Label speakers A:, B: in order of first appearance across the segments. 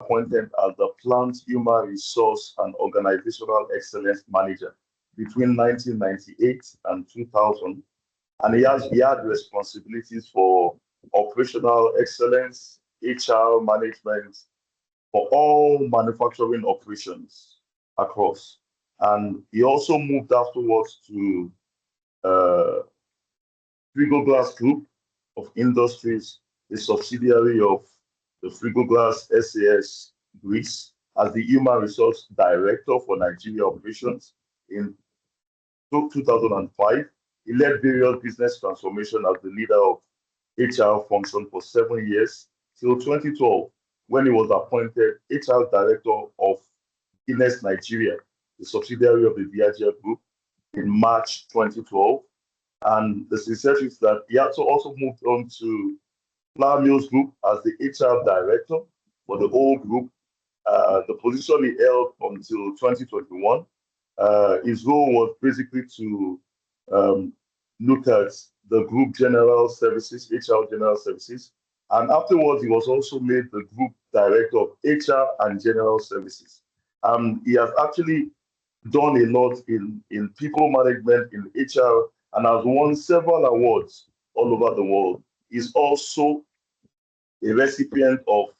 A: appointed as the Plant Human Resource and Organizational Excellence Manager between 1998 and 2000. And he had responsibilities for operational excellence, HR management for all manufacturing operations across. And he also moved afterwards to Frigoglass Group of Industries, a subsidiary of the Frigoglass SAS Greece, as the Human Resource Director for Nigeria operations in 2005. He led various business transformation as the leader of HR function for 7 years, till 2012, when he was appointed HR Director of Guinness Nigeria, the subsidiary of the Diageo Group, in March 2012. And the sincerity is that he also moved on to Flour Mills Group as the HR Director for the whole group. The position he held until 2021. His role was basically to look at the group general services, HR general services. And afterwards, he was also made the group director of HR and general services. He has actually done a lot in people management, in HR, and has won several awards all over the world. He's also a recipient of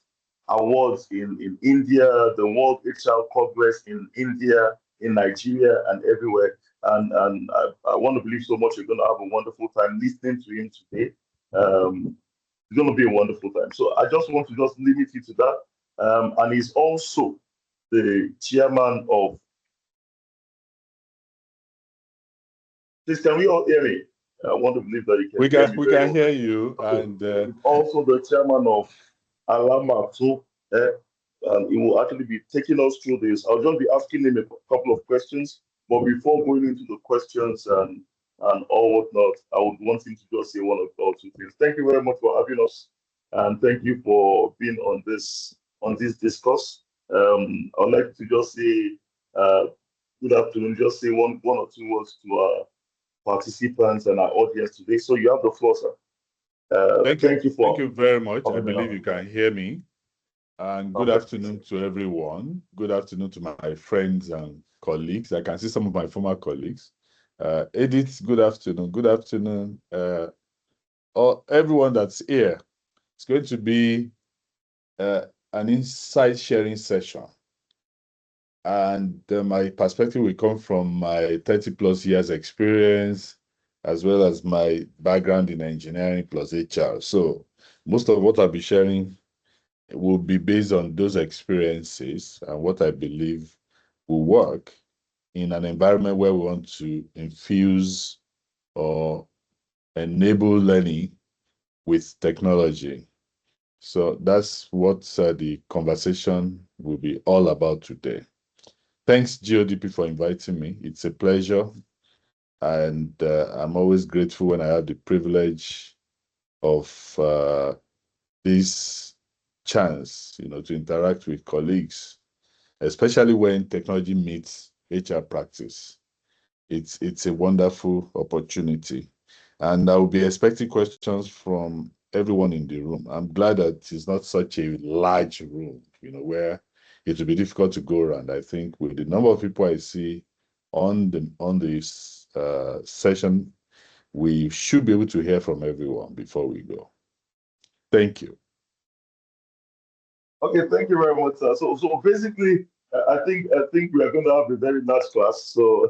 A: awards in India, the World HR Congress in India, in Nigeria, and everywhere. And I want to believe so much you're going to have a wonderful time listening to him today. It's going to be a wonderful time. So I just want to just limit you to that. And he's also the chairman of. Please, can we all hear me? I want to believe that you can.
B: We can hear you. Okay. And
A: also the chairman of Alamato, and he will actually be taking us through this. I'll just be asking him a couple of questions, but before going into the questions and all whatnot, I would want him to just say one or two things. Thank you very much for having us, and thank you for being on this discourse. I'd like to just say good afternoon. Just say one or two words to our participants and our audience today. So you have the floor, sir.
B: Thank you very much. I believe you can hear me. And good afternoon to everyone. Good afternoon to my friends and colleagues. I can see some of my former colleagues. Edith, good afternoon. Good afternoon. Everyone that's here. It's going to be an insight sharing session. And my perspective will come from my 30 plus years experience, as well as my background in engineering plus HR. So most of what I'll be sharing will be based on those experiences and what I believe will work in an environment where we want to infuse or enable learning with technology. So that's what the conversation will be all about today. Thanks, GODP, for inviting me. It's a pleasure. And I'm always grateful when I have the privilege of this chance, to interact with colleagues, especially when technology meets HR practice. It's a wonderful opportunity. And I will be expecting questions from everyone in the room. I'm glad that it's not such a large room, where it will be difficult to go around. I think with the number of people I see on this session, we should be able to hear from everyone before we go. Thank you.
A: Okay, thank you very much, sir. So basically, I think we are going to have a very large class. So,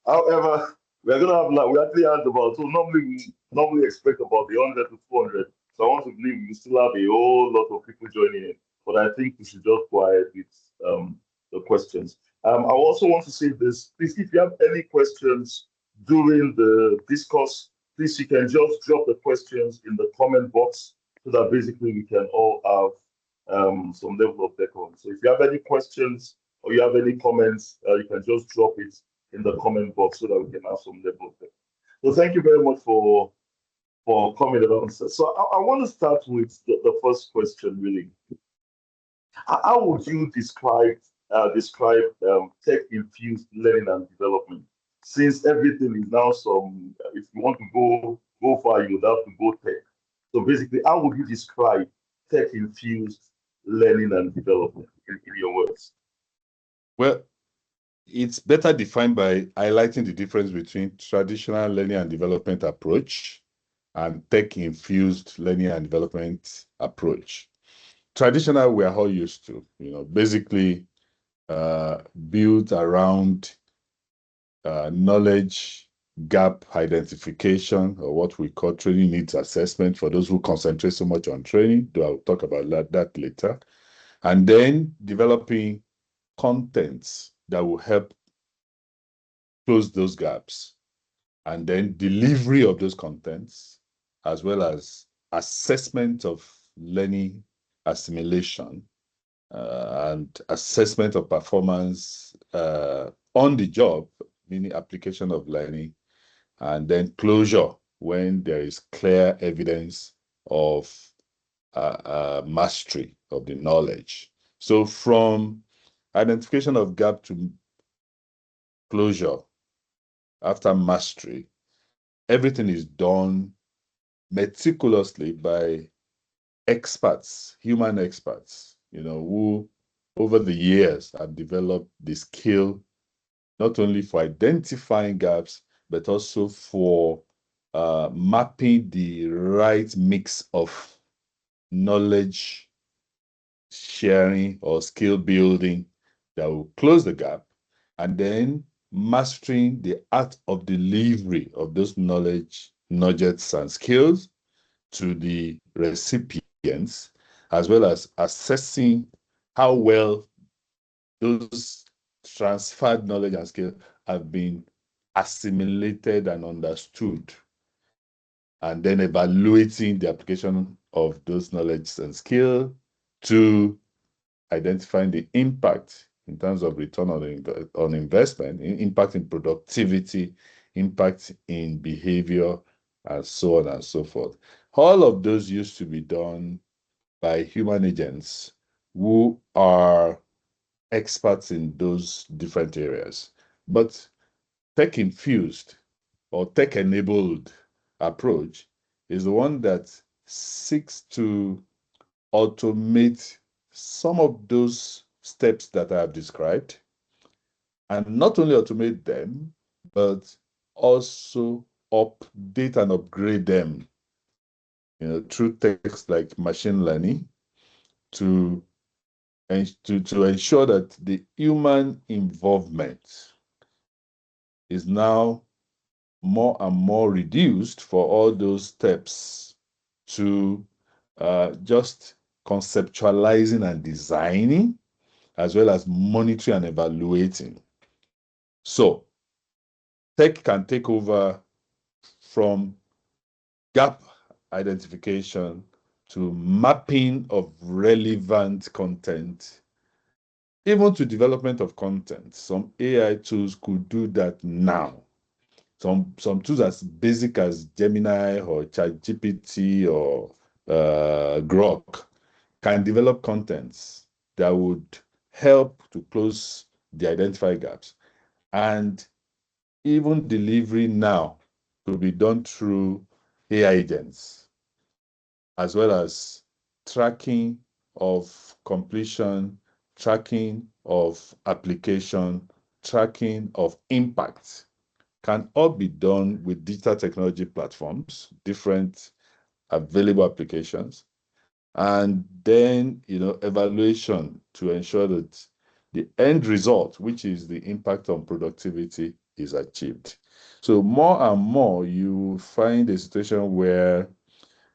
A: however, we are going to have we actually had about, so we normally expect about 100 to 200. So I want to believe we still have a whole lot of people joining in. But I think we should just go ahead with the questions. I also want to say this. Please, if you have any questions during the discourse, please, you can just drop the questions in the comment box so that basically we can all have some level of decorum. So if you have any questions or you have any comments, you can just drop it in the comment box so that we can have some level of decorum. So thank you very much for coming along. So I want to start with the first question, really. How would you describe tech-infused learning and development? Since everything is now if you want to go far, you would have to go tech. So basically, how would you describe tech-infused learning and development in your words?
B: Well, it's better defined by highlighting the difference between traditional learning and development approach and tech-infused learning and development approach. Traditional, we are all used to, basically built around knowledge gap identification, or what we call training needs assessment for those who concentrate so much on training, though I'll talk about that later. And then developing contents that will help close those gaps, and then delivery of those contents, as well as assessment of learning assimilation, and assessment of performance on the job, meaning application of learning, and then closure when there is clear evidence of mastery of the knowledge. So from identification of gap to closure after mastery, everything is done meticulously by experts, human experts, who over the years have developed the skill not only for identifying gaps, but also for mapping the right mix of knowledge sharing or skill building that will close the gap, and then mastering the art of delivery of those knowledge, nuggets, and skills to the recipients, as well as assessing how well those transferred knowledge and skills have been assimilated and understood, and then evaluating the application of those knowledge and skill to identifying the impact in terms of return on investment, impact in productivity, impact in behavior, and so on and so forth. All of those used to be done by human agents who are experts in those different areas. But tech-infused or tech-enabled approach is the one that seeks to automate some of those steps that I have described, and not only automate them, but also update and upgrade them, through techniques like machine learning to ensure that the human involvement is now more and more reduced for all those steps to just conceptualizing and designing, as well as monitoring and evaluating. So tech can take over from gap identification to mapping of relevant content, even to development of content. Some AI tools could do that now. Some tools as basic as Gemini or ChatGPT or Grok can develop contents that would help to close the identified gaps. And even delivery now to be done through AI agents, as well as tracking of completion, tracking of application, tracking of impact, can all be done with digital technology platforms, different available applications, and then evaluation to ensure that the end result, which is the impact on productivity, is achieved. So more and more you find a situation where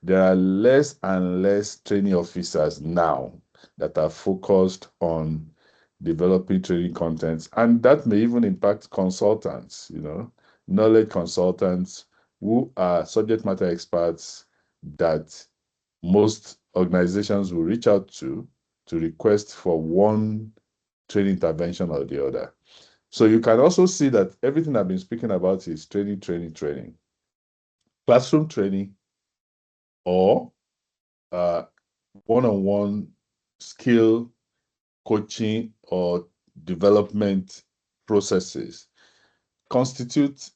B: there are less and less training officers now that are focused on developing training contents, and that may even impact consultants, knowledge consultants who are subject matter experts that most organizations will reach out to request for one training intervention or the other. So you can also see that everything I've been speaking about is training, training, training. Classroom training or one-on-one skill coaching or development processes constitute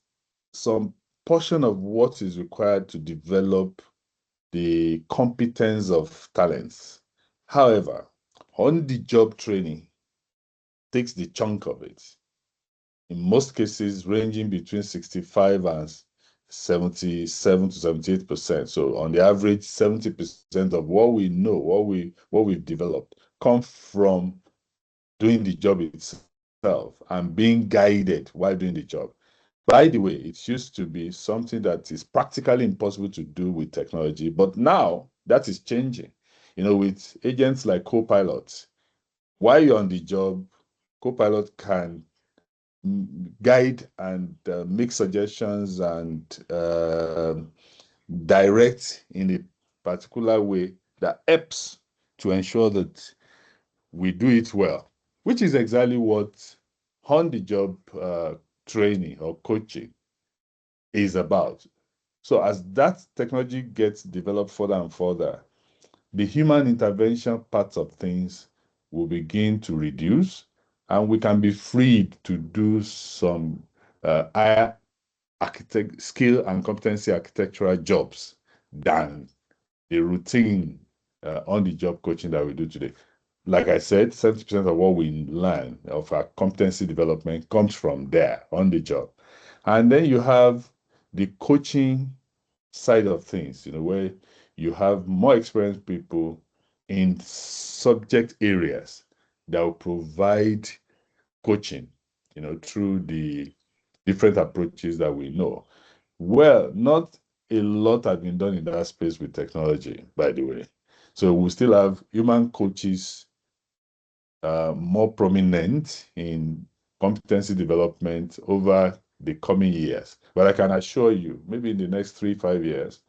B: some portion of what is required to develop the competence of talents. However, On-the-job training takes the chunk of it. In most cases, ranging between 65 and 77 to 78%. So on the average, 70% of what we know, what we've developed, come from doing the job itself and being guided while doing the job. By the way, it used to be something that is practically impossible to do with technology, but now that is changing. With agents like Copilot, while you're on the job, Copilot can guide and make suggestions and direct in a particular way that helps to ensure that we do it well, which is exactly what on-the-job training or coaching is about. So as that technology gets developed further and further, the human intervention parts of things will begin to reduce, and we can be freed to do some higher skill and competency architectural jobs than the routine on-the-job coaching that we do today. Like I said, 70% of what we learn of our competency development comes from there on the job. And then you have the coaching side of things, where you have more experienced people in subject areas that will provide coaching, through the different approaches that we know. Well, not a lot has been done in that space with technology, by the way. So we still have human coaches more prominent in competency development over the coming years. But I can assure you, maybe in the next 3-5 years,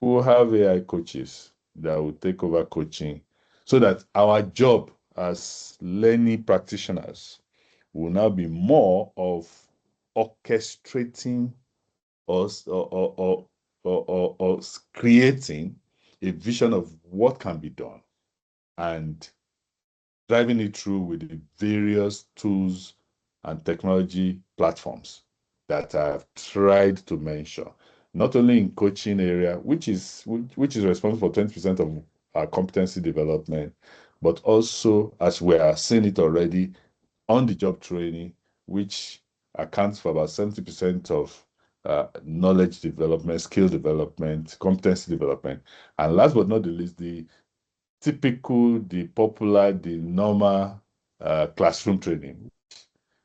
B: we'll have AI coaches that will take over coaching so that our job as learning practitioners will now be more of orchestrating us or creating a vision of what can be done and driving it through with the various tools and technology platforms that I've tried to mention, not only in coaching area, which is responsible for 20% of our competency development, but also, as we are seeing it already, on the job training, which accounts for about 70% of knowledge development, skill development, competency development. And last but not the least, the typical, the popular, the normal classroom training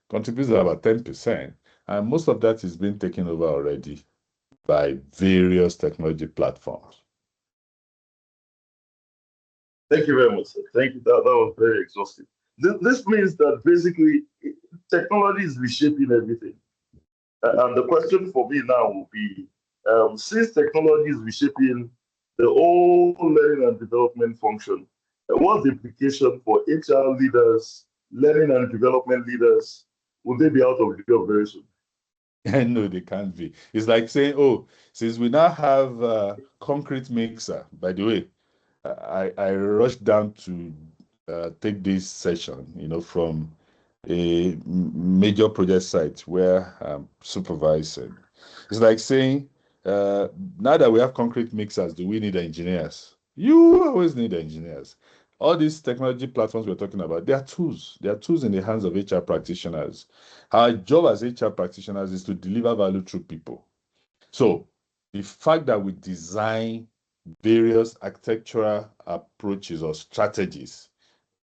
B: contributes about 10%. And most of that is being taken over already by various technology platforms.
A: Thank you very much, sir. Thank you. That was very exhaustive. This means that basically technology is reshaping everything. And the question for me now will be, since technology is reshaping the whole learning and development function, what's the implication for HR leaders, learning and development leaders? Will they be out of job very soon?
B: No, they can't be. It's like saying, oh, since we now have a concrete mixer, by the way, I rushed down to take this session, from a major project site where I'm supervising. It's like saying, now that we have concrete mixers, do we need engineers? You always need engineers. All these technology platforms we're talking about, they are tools. They are tools in the hands of HR practitioners. Our job as HR practitioners is to deliver value through people. So the fact that we design various architectural approaches or strategies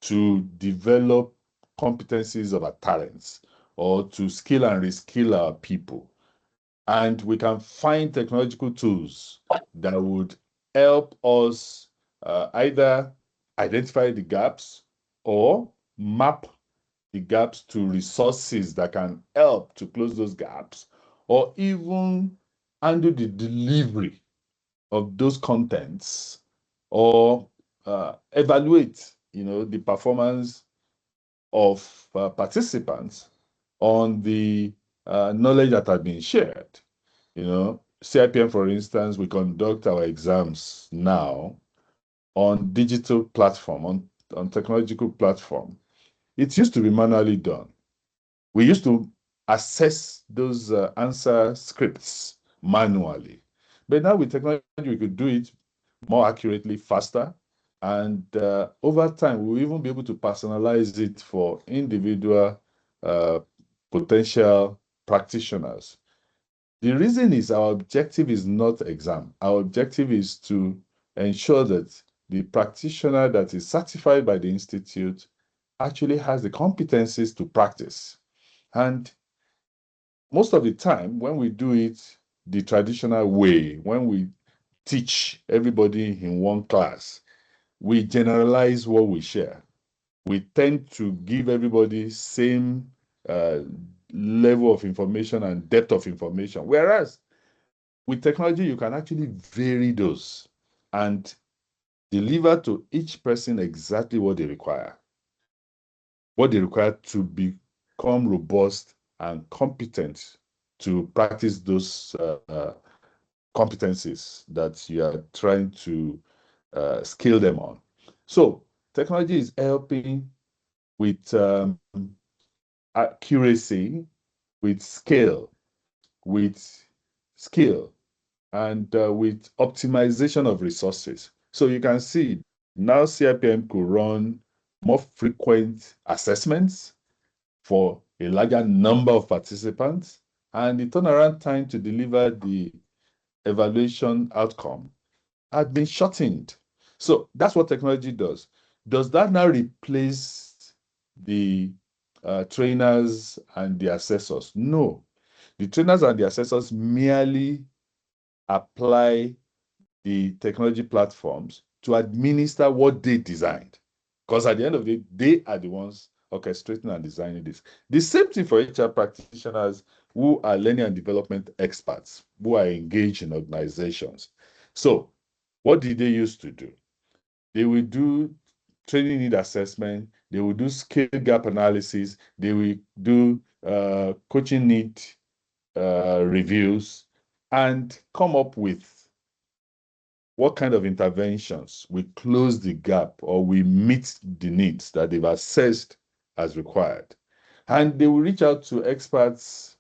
B: to develop competencies of our talents or to skill and reskill our people, and we can find technological tools that would help us either identify the gaps or map the gaps to resources that can help to close those gaps, or even handle the delivery of those contents, or evaluate, the performance of participants on the knowledge that has been shared. CIPM, for instance, we conduct our exams now on digital platform, on technological platform. It used to be manually done. We used to assess those answer scripts manually. But now with technology, we could do it more accurately, faster, And over time, we'll even be able to personalize it for individual potential practitioners. The reason is our objective is not exam. Our objective is to ensure that the practitioner that is certified by the institute actually has the competencies to practice. And most of the time, when we do it the traditional way, when we teach everybody in one class, we generalize what we share. We tend to give everybody same uh, level of information and depth of information. Whereas with technology, you can actually vary those and deliver to each person exactly what they require to become robust and competent to practice those competencies that you are trying to skill them on. So technology is helping with accuracy, with scale, with skill, and with optimization of resources. So you can see now CIPM could run more frequent assessments for a larger number of participants, and the turnaround time to deliver the evaluation outcome had been shortened. So that's what technology does. Does that now replace the trainers and the assessors? No. The trainers and the assessors merely apply the technology platforms to administer what they designed. Because at the end of the day, they are the ones orchestrating and designing this. The same thing for HR practitioners who are learning and development experts, who are engaged in organizations. So, what did they used to do? They will do training need assessment, they will do skill gap analysis, they will do coaching need reviews, and come up with what kind of interventions we close the gap or we meet the needs that they've assessed as required. And they will reach out to experts.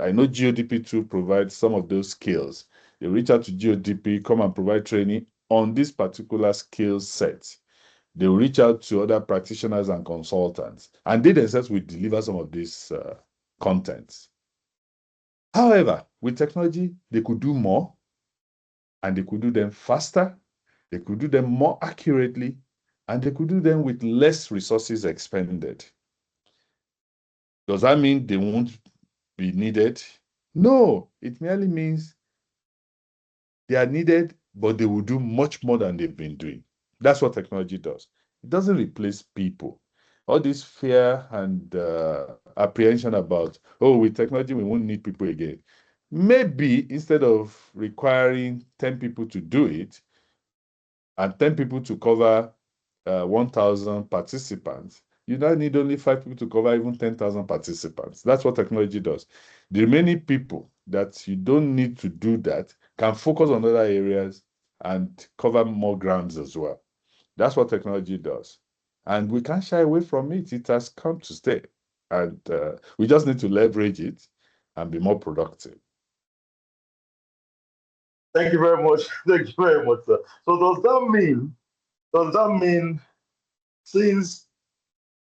B: I know GODP2 provides some of those skills. They reach out to GODP, come and provide training on this particular skill set. They will reach out to other practitioners and consultants, and they themselves will deliver some of these contents. However, with technology, they could do more, and they could do them faster, they could do them more accurately, and they could do them with less resources expended. Does that mean they won't be needed? No, it merely means they are needed, but they will do much more than they've been doing. That's what technology does. It doesn't replace people. All this fear and apprehension about, oh, with technology, we won't need people again. Maybe instead of requiring 10 people to do it, and 10 people to cover 1,000 participants, you now need only 5 people to cover even 10,000 participants. That's what technology does. The remaining people that you don't need to do that can focus on other areas and cover more grounds as well. That's what technology does. And we can't shy away from it. It has come to stay. And we just need to leverage it and be more productive.
A: Thank you very much. Thank you very much, sir. So does that mean since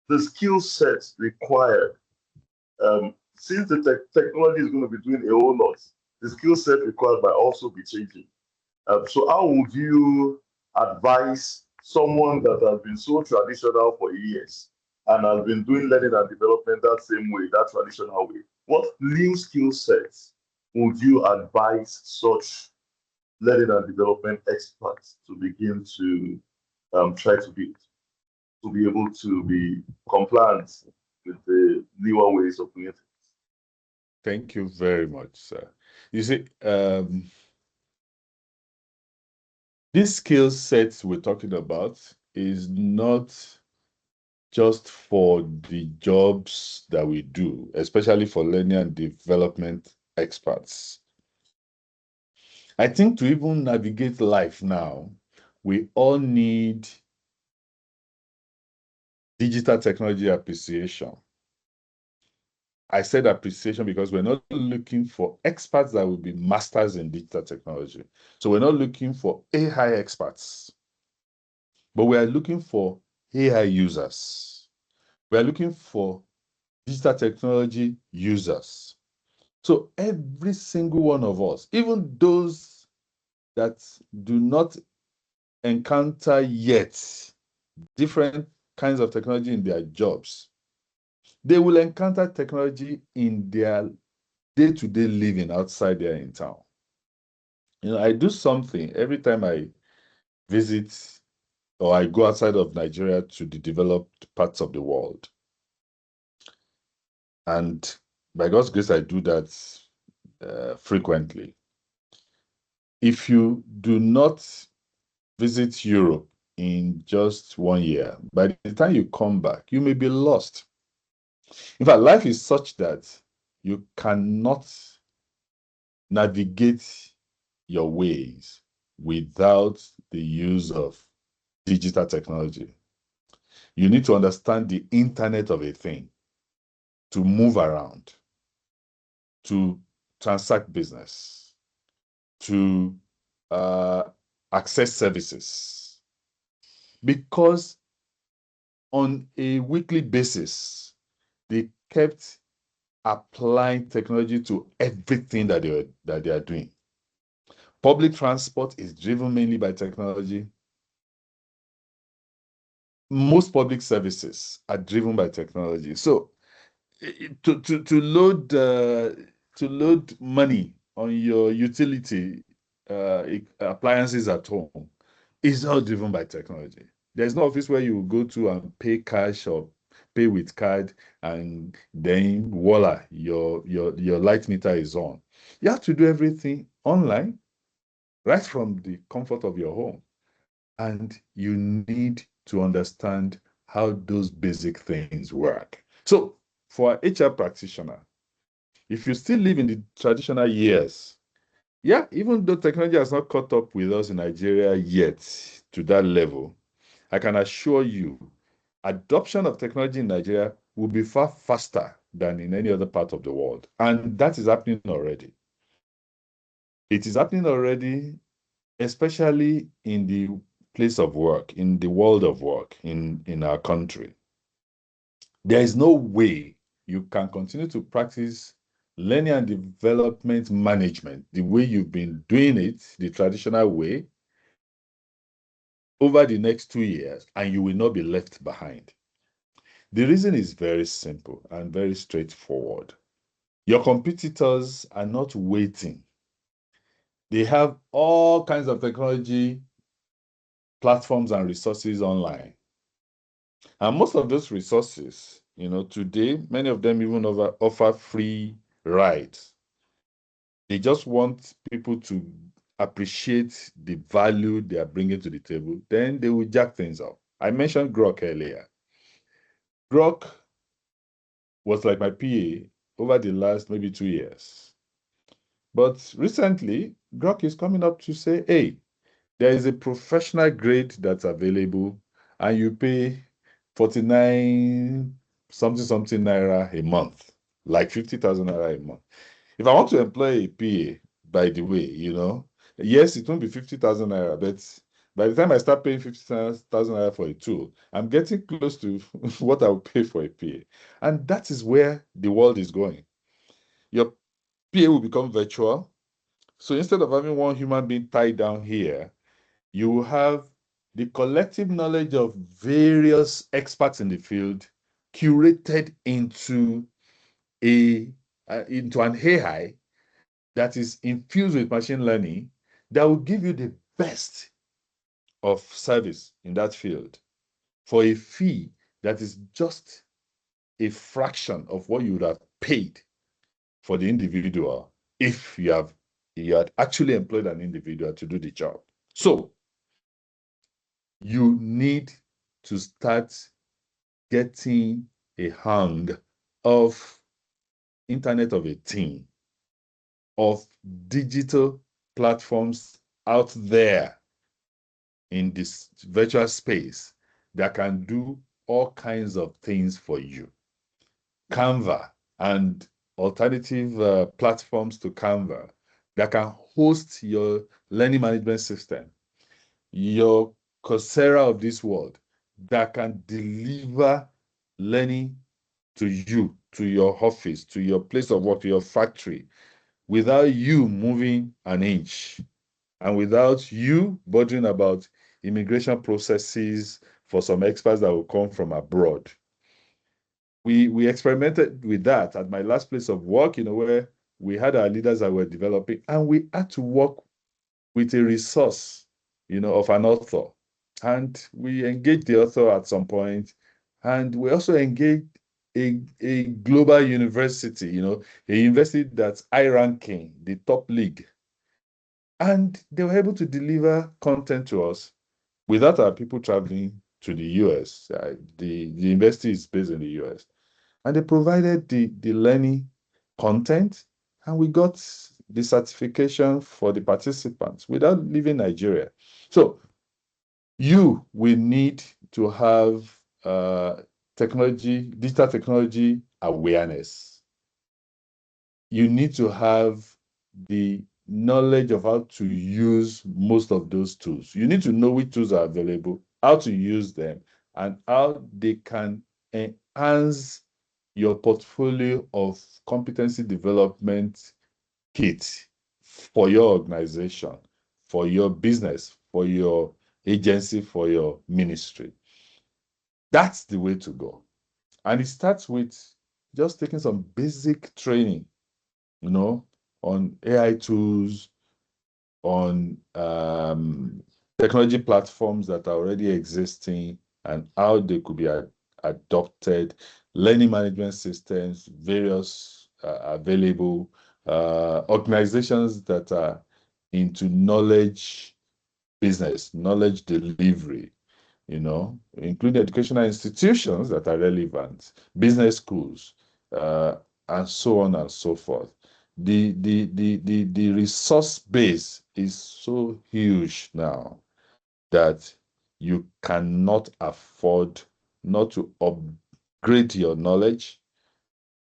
A: the skill sets required, since the technology is going to be doing a whole lot, the skill set required might also be changing. So how would you advise someone that has been so traditional for years and has been doing learning and development that same way, that traditional way? What new skill sets would you advise such learning and development experts to begin to try to build, to be able to be compliant with the newer ways of doing things?
B: Thank you very much, sir. You see, these skill sets we're talking about is not just for the jobs that we do, especially for learning and development experts. I think to even navigate life now, we all need digital technology appreciation. I said appreciation because we're not looking for experts that will be masters in digital technology. So we're not looking for AI experts. but we are looking for AI users. We are looking for digital technology users. So every single one of us, even those that do not encounter yet different kinds of technology in their jobs, they will encounter technology in their day-to-day living outside there in town. I do something every time I visit or I go outside of Nigeria to the developed parts of the world. And by God's grace, I do that frequently. If you do not visit Europe in just 1 year, by the time you come back, you may be lost. In fact, life is such that you cannot navigate your ways without the use of digital technology. You need to understand the internet of a thing to move around, to transact business, to access services. Because on a weekly basis, they kept applying technology to everything that they are doing. Public transport is driven mainly by technology. Most public services are driven by technology. So to load money on your utility appliances at home is all driven by technology. There's no office where you go to and pay cash or pay with card, and then voila, your light meter is on. You have to do everything online, right from the comfort of your home. And you need to understand how those basic things work. So for an HR practitioner, if you still live in the traditional years, yeah, even though technology has not caught up with us in Nigeria yet to that level, I can assure you, adoption of technology in Nigeria will be far faster than in any other part of the world. And that is happening already. It is happening already, especially in the place of work, in the world of work in our country. There is no way you can continue to practice learning and development management the way you've been doing it, the traditional way, over the next 2 years, and you will not be left behind. The reason is very simple and very straightforward. Your competitors are not waiting. They have all kinds of technology, platforms, and resources online. And most of those resources, today, many of them even offer free rides. They just want people to appreciate the value they are bringing to the table. Then they will jack things up. I mentioned Grok earlier. Grok was like my PA over the last maybe 2 years. But recently, Grok is coming up to say, hey, there is a professional grade that's available, and you pay 49 something naira a month, like 50,000 naira a month. If I want to employ a PA, by the way, yes, it won't be 50,000 naira, but by the time I start paying 50,000 naira for a tool, I'm getting close to what I would pay for a PA. And that is where the world is going. Your PA will become virtual. So instead of having one human being tied down here, you will have the collective knowledge of various experts in the field curated into an AI that is infused with machine learning that will give you the best of service in that field for a fee that is just a fraction of what you would have paid for the individual if you had actually employed an individual to do the job. So you need to start getting a hang of Internet of a Thing, of digital platforms out there in this virtual space that can do all kinds of things for you. Canva and alternative platforms to Canva that can host your learning management system, your Coursera of this world that can deliver learning to you, to your office, to your place of work, to your factory, without you moving an inch and without you bothering about immigration processes for some experts that will come from abroad. We experimented with that at my last place of work, where we had our leaders that were developing, and we had to work with a resource, of an author. And we engaged the author at some point, and we also engaged a global university, a university that's high ranking, the top league. And they were able to deliver content to us without our people traveling to the US. The university is based in the US. And they provided the learning content, and we got the certification for the participants without leaving Nigeria. So you will need to have digital technology awareness. You need to have the knowledge of how to use most of those tools. You need to know which tools are available, how to use them, and how they can enhance your portfolio of competency development kit for your organization, for your business, for your agency, for your ministry. That's the way to go. And it starts with just taking some basic training, on AI tools, on technology platforms that are already existing and how they could be adopted, learning management systems, various available, organizations that are into knowledge business, knowledge delivery, including educational institutions that are relevant, business schools, and so on and so forth. The resource base is so huge now that you cannot afford not to upgrade your knowledge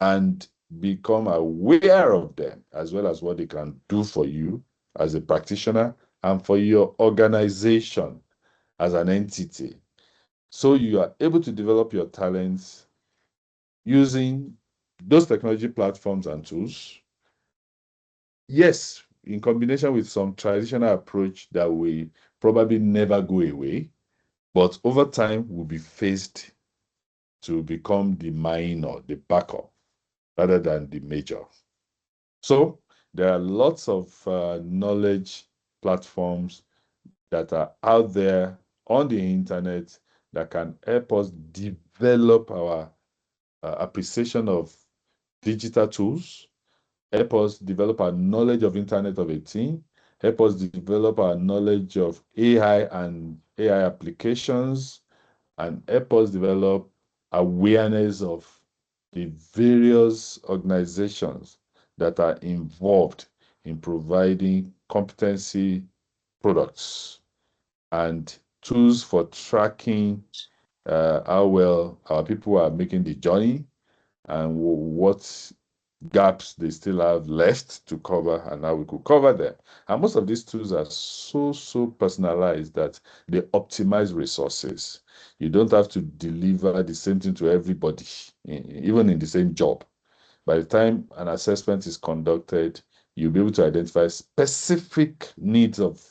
B: and become aware of them, as well as what they can do for you as a practitioner and for your organization as an entity. So you are able to develop your talents using those technology platforms and tools. Yes, in combination with some traditional approach that will probably never go away, but over time will be phased to become the minor, the backup, rather than the major. So there are lots of knowledge platforms that are out there on the internet that can help us develop our appreciation of digital tools, help us develop our knowledge of Internet of a Thing, help us develop our knowledge of AI and AI applications, and help us develop awareness of the various organizations that are involved in providing competency products and tools for tracking how well our people are making the journey and what gaps they still have left to cover and how we could cover them. And most of these tools are so personalized that they optimize resources. You don't have to deliver the same thing to everybody, even in the same job. By the time an assessment is conducted, you'll be able to identify specific needs of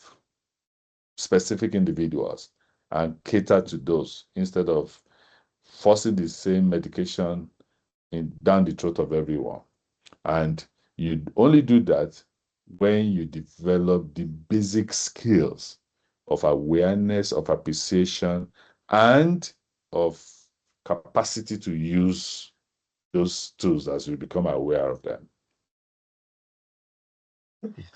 B: specific individuals and cater to those instead of forcing the same medication down the throat of everyone. And you only do that when you develop the basic skills of awareness, of appreciation, and of capacity to use those tools as you become aware of them.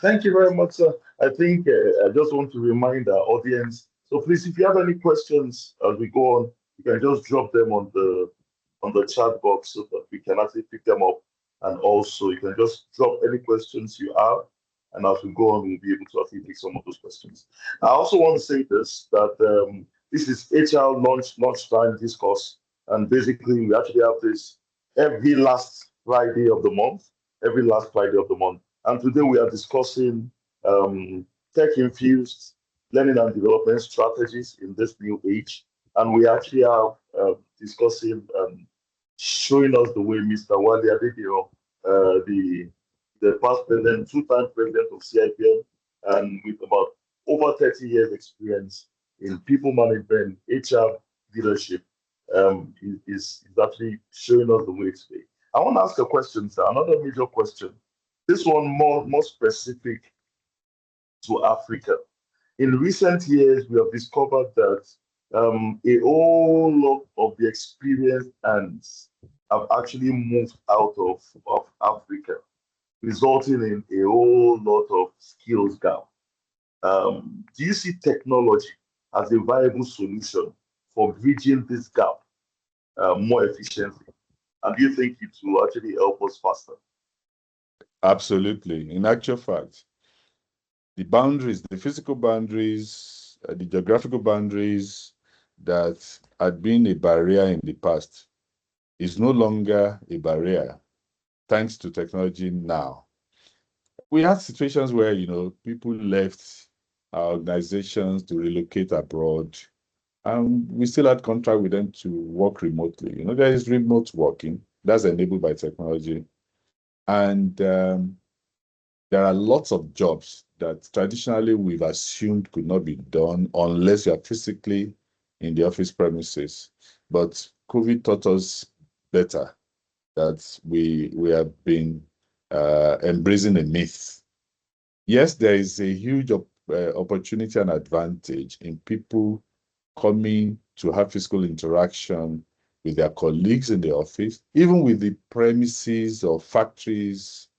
A: Thank you very much, sir. I think I just want to remind our audience. So please, if you have any questions as we go on, you can just drop them on the chat box so that we can actually pick them up. And also, you can just drop any questions you have, and as we go on, we'll be able to actually take some of those questions. I also want to say that this is HR lunchtime discourse, and basically we actually have this every last Friday of the month, every last Friday of the month. And today we are discussing tech infused learning and development strategies in this new age. And we actually have discussing, showing us the way Mr. Wale Adediran, the past president, two-time president of CIPM, and with about over 30 years experience in people management, HR leadership, is actually showing us the way today. I want to ask a question, sir. Another major question. This one more specific to Africa. In recent years, we have discovered that a whole lot of the experienced hands have actually moved out of Africa, resulting in a whole lot of skills gap. Do you see technology as a viable solution for bridging this gap more efficiently? And do you think it will actually help us faster?
B: Absolutely. In actual fact, the boundaries, the physical boundaries, the geographical boundaries that had been a barrier in the past is no longer a barrier thanks to technology now. We had situations where, people left our organizations to relocate abroad, and we still had contract with them to work remotely. There is remote working that's enabled by technology. And there are lots of jobs that traditionally we've assumed could not be done unless you are physically in the office premises. But COVID taught us better that we have been embracing a myth. Yes, there is a huge opportunity and advantage in people coming to have physical interaction with their colleagues in the office, even with the premises or factories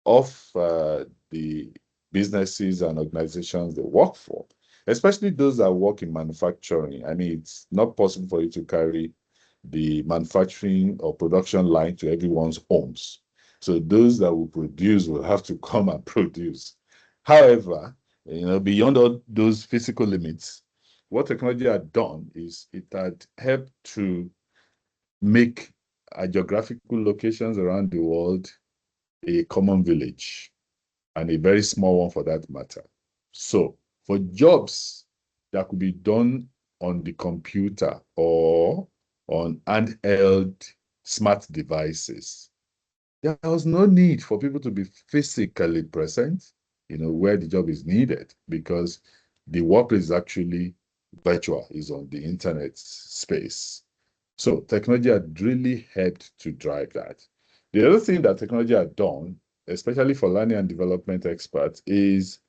B: of the businesses and organizations they work for, especially those that work in manufacturing. I mean, it's not possible for you to carry the manufacturing or production line to everyone's homes. So those that will produce will have to come and produce. However, beyond all those physical limits, what technology had done is it had helped to make geographical locations around the world a common village, and a very small one for that matter. So for jobs that could be done on the computer or on handheld smart devices, there was no need for people to be physically present, where the job is needed, because the work is actually virtual, is on the internet space. So technology had really helped to drive that. The other thing that technology had done, especially for learning and development experts, is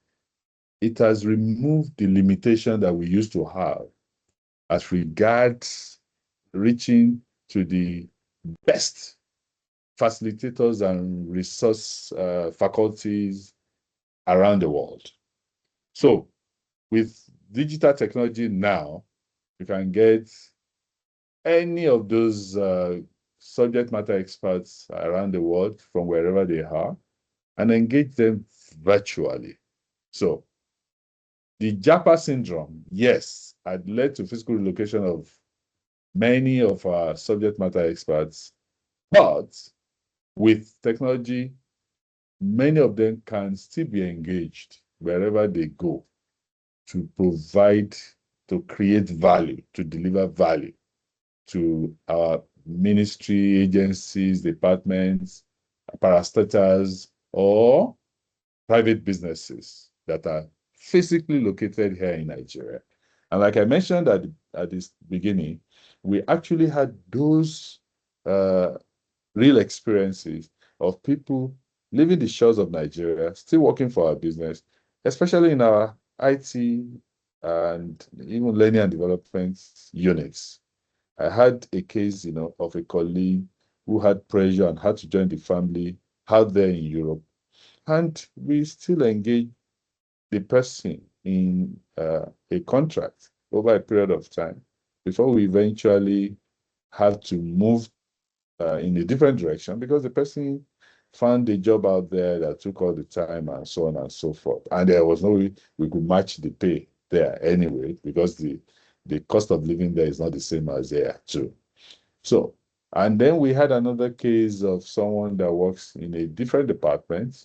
B: it has removed the limitation that we used to have as regards reaching to the best facilitators and resource faculties around the world. So with digital technology now, you can get any of those subject matter experts around the world from wherever they are and engage them virtually. So the Japa syndrome, yes, had led to physical relocation of many of our subject matter experts, but with technology, many of them can still be engaged wherever they go to provide, to create value, to deliver value to our ministry, agencies, departments, parastatals, or private businesses that are physically located here in Nigeria. And like I mentioned at this beginning, we actually had those real experiences of people leaving the shores of Nigeria, still working for our business, especially in our IT and even learning and development units. I had a case, of a colleague who had pressure and had to join the family out there in Europe. And we still engage the person in a contract over a period of time before we eventually had to move in a different direction because the person found a job out there that took all the time and so on and so forth. And there was no way we could match the pay there anyway, because the cost of living there is not the same as here too. So, and then we had another case of someone that works in a different department,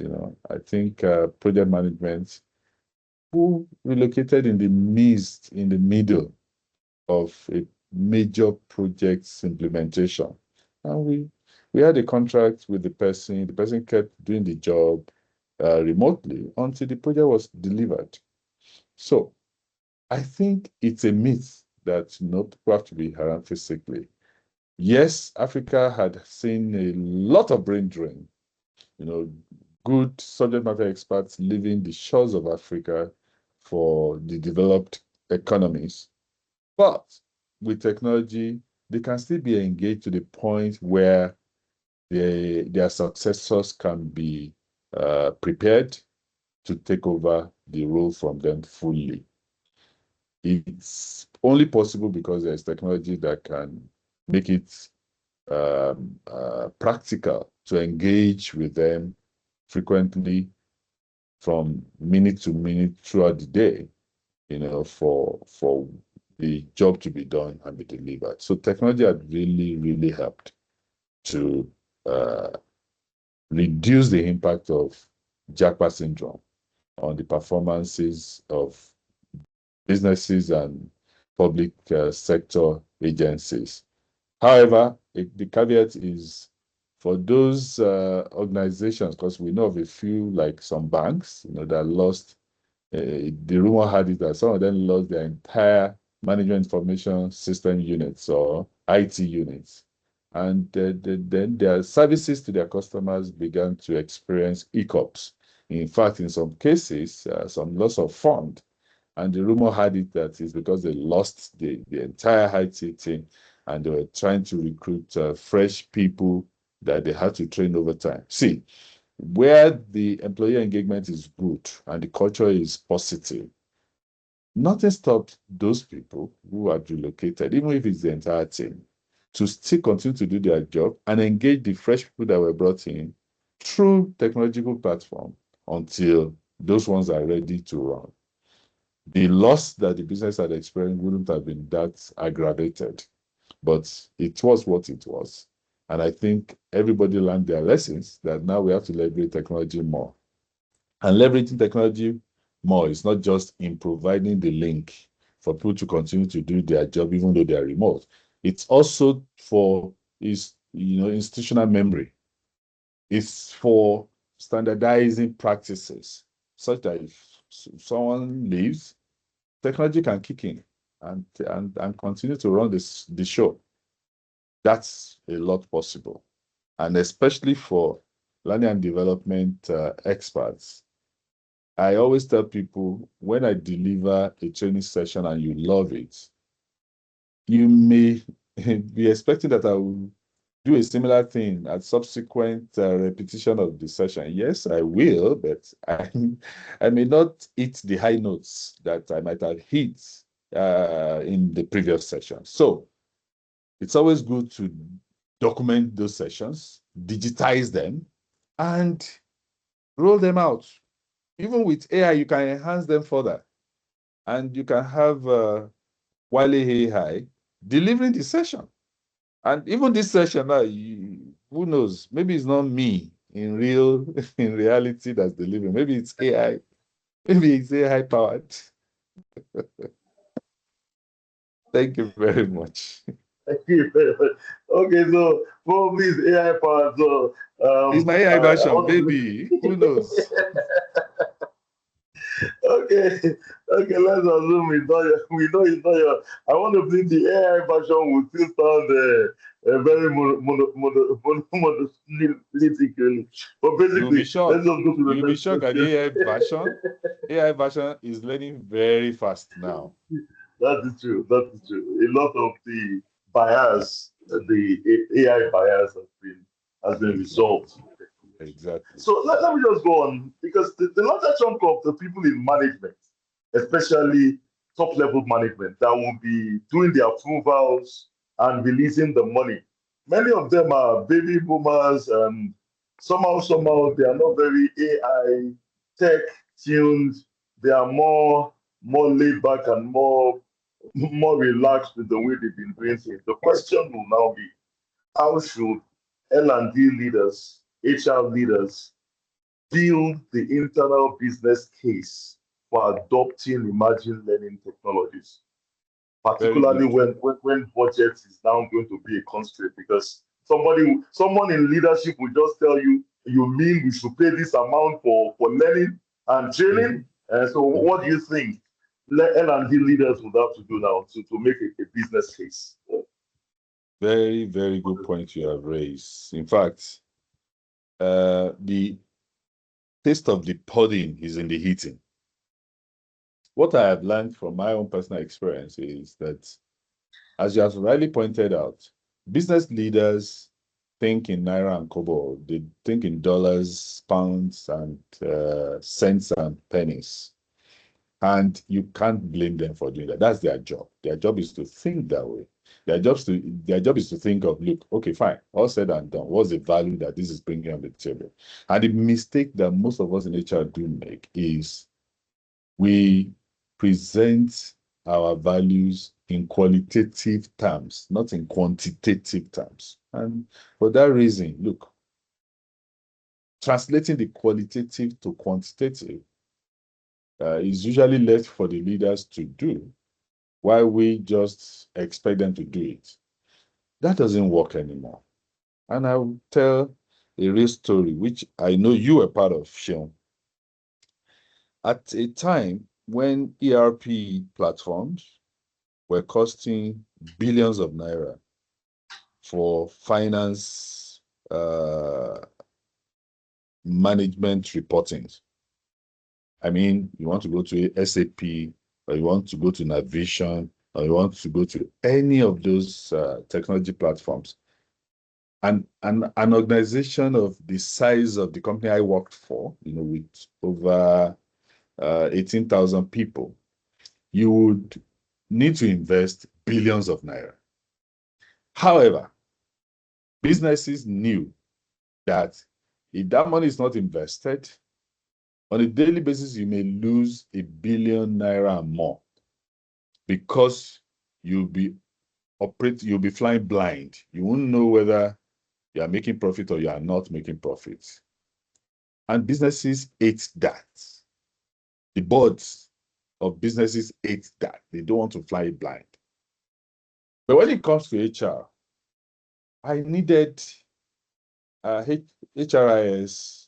B: I think project management, who relocated in the middle of a major project's implementation. And we had a contract with the person. The person kept doing the job remotely until the project was delivered. So I think it's a myth that people have to be around physically. Yes, Africa had seen a lot of brain drain, good subject matter experts leaving the shores of Africa for the developed economies. But with technology, they can still be engaged to the point where their successors can be prepared to take over the role from them fully. It's only possible because there's technology that can make it practical to engage with them frequently from minute to minute throughout the day, for the job to be done and be delivered. So technology had really, really helped to uh, reduce the impact of jackpot syndrome on the performances of businesses and public sector agencies. However, the caveat is for those organizations, because we know of a few, like some banks, that lost. The rumor had it that some of them lost their entire management information system units or IT units, and then their services to their customers began to experience hiccups. In fact, in some cases, some loss of fund. And the rumor had it that it's because they lost the entire IT team and they were trying to recruit fresh people that they had to train over time. See, where the employee engagement is good and the culture is positive, nothing stopped those people who are relocated, even if it's the entire team, to still continue to do their job and engage the fresh people that were brought in through technological platform until those ones are ready to run. The loss that the business had experienced wouldn't have been that aggravated, but it was what it was. And I think everybody learned their lessons that now we have to leverage technology more. And leveraging technology more is not just in providing the link for people to continue to do their job even though they are remote. It's also for institutional memory. It's for standardizing practices such that if someone leaves, technology can kick in and continue to run the show. That's a lot possible. And especially for learning and development experts, I always tell people when I deliver a training session and you love it, you may be expecting that I will do a similar thing at subsequent repetition of the session. Yes, I will, but I may not hit the high notes that I might have hit in the previous session. So it's always good to document those sessions, digitize them, and roll them out. Even with AI, you can enhance them further. And you can have Wale AI delivering the session. And even this session now, who knows? Maybe it's not me in reality that's delivering. Maybe it's AI. Maybe it's AI powered. Thank you very much.
A: Thank you very much. Okay, so probably it's AI powered. So
B: It's my
A: I
B: AI version,
A: want to.
B: maybe. Who knows?
A: Okay, okay, let's assume it's not your, we know it's not your. I want to believe the AI version will still sound very monolithically. But
B: You'll be
A: basically, let's
B: shocked.
A: just go to the
B: You'll be
A: next
B: shocked at
A: question.
B: the AI version is learning very fast now.
A: That is true. That is true. A lot of the bias, the AI bias has been resolved.
B: Exactly.
A: So let me just go on because the larger chunk of the people in management, especially top level management, that will be doing the approvals and releasing the money. Many of them are baby boomers, and somehow they are not very AI tech tuned. They are more laid back and more relaxed with the way they've been doing things. The question will now be, how should L&D leaders, HR leaders build the internal business case for adopting emerging learning technologies,
B: Very
A: particularly
B: good.
A: when budget is now going to be a constraint, because someone in leadership will just tell you, you mean we should pay this amount for learning and training?
B: Mhm.
A: And so what do you think L&D leaders would have to do now to make a business case?
B: Very, very good point you have raised. In fact, the taste of the pudding is in the eating. What I have learned from my own personal experience is that, as you have rightly pointed out, business leaders think in naira and kobo. They think in dollars, pounds, and cents and pennies. And you can't blame them for doing that. That's their job. Their job is to think that way. Their job is to think of, look, okay, fine, all said and done. What's the value that this is bringing on the table? And the mistake that most of us in HR do make is we present our values in qualitative terms, not in quantitative terms. And for that reason, look, translating the qualitative to quantitative is usually left for the leaders to do, while we just expect them to do it. That doesn't work anymore. And I will tell a real story, which I know you were part of, Sean. At a time when ERP platforms were costing billions of naira for finance management reporting. I mean, you want to go to SAP, or you want to go to Navision, or you want to go to any of those technology platforms. And an organization of the size of the company I worked for, with over 18,000 people, you would need to invest billions of naira. However, businesses knew that if that money is not invested, on a daily basis, you may lose 1 billion naira and more, because you'll be flying blind. You won't know whether you are making profit or you are not making profit. And businesses hate that. The boards of businesses hate that. They don't want to fly blind. But when it comes to HR, I needed HRIS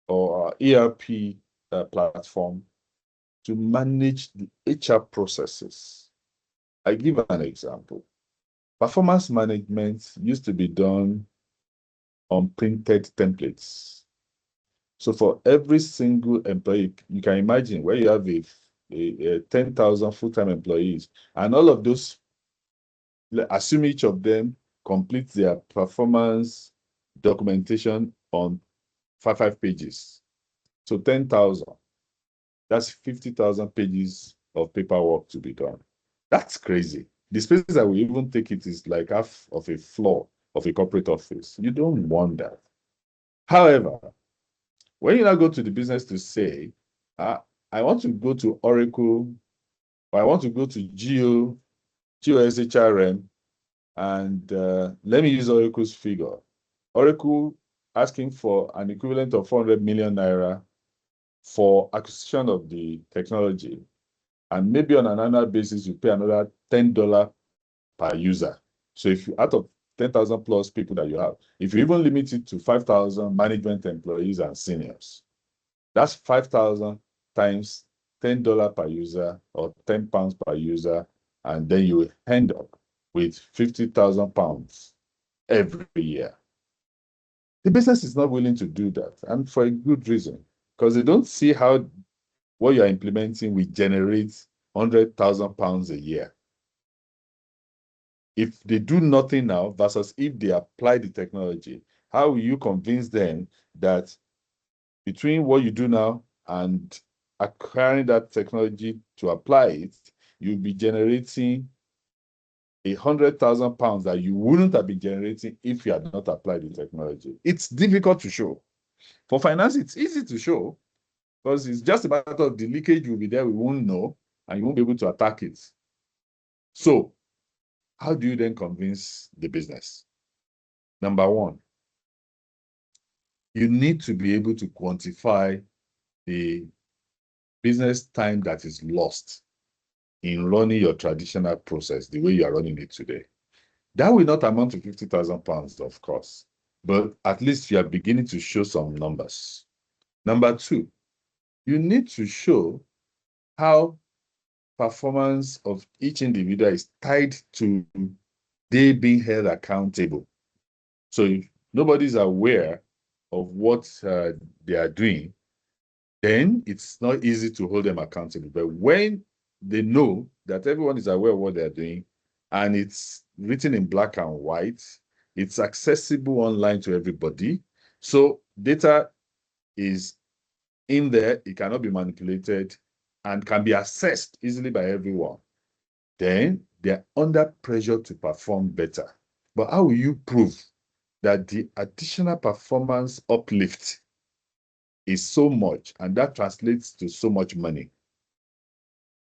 B: or ERP platform to manage the HR processes. I give an example. Performance management used to be done on printed templates. So for every single employee, you can imagine where you have a 10,000 full-time employees, and all of those, assume each of them completes their performance documentation on five pages. So 10,000, that's 50,000 pages of paperwork to be done. That's crazy. The space that we even take it is like half of a floor of a corporate office. You don't want that. However, when you now go to the business to say, I want to go to Oracle, or I want to go to GeoSHRM, and let me use Oracle's figure. Oracle asking for an equivalent of 400 million naira for acquisition of the technology. And maybe on an annual basis, you pay another $10 per user. So if you, out of 10,000 plus people that you have, if you even limit it to 5,000 management employees and seniors, that's 5,000 times $10 per user, or £10 per user, and then you end up with 50,000 pounds every year. The business is not willing to do that, and for a good reason, because they don't see how what you're implementing will generate 100,000 pounds a year. If they do nothing now versus if they apply the technology, how will you convince them that between what you do now and acquiring that technology to apply it, you'll be generating 100,000 pounds that you wouldn't have been generating if you had not applied the technology? It's difficult to show. For finance, it's easy to show, because it's just a matter of the leakage will be there, we won't know, and you won't be able to attack it. So, how do you then convince the business? Number one, you need to be able to quantify the business time that is lost in running your traditional process the way you are running it today. That will not amount to 50,000 pounds, of course, but at least you are beginning to show some numbers. Number two, you need to show how performance of each individual is tied to they being held accountable. So if nobody's aware of what they are doing, then it's not easy to hold them accountable. But when they know that everyone is aware of what they're doing and it's written in black and white, it's accessible online to everybody. So data is in there, it cannot be manipulated and can be accessed easily by everyone. Then they're under pressure to perform better. But how will you prove that the additional performance uplift is so much and that translates to so much money?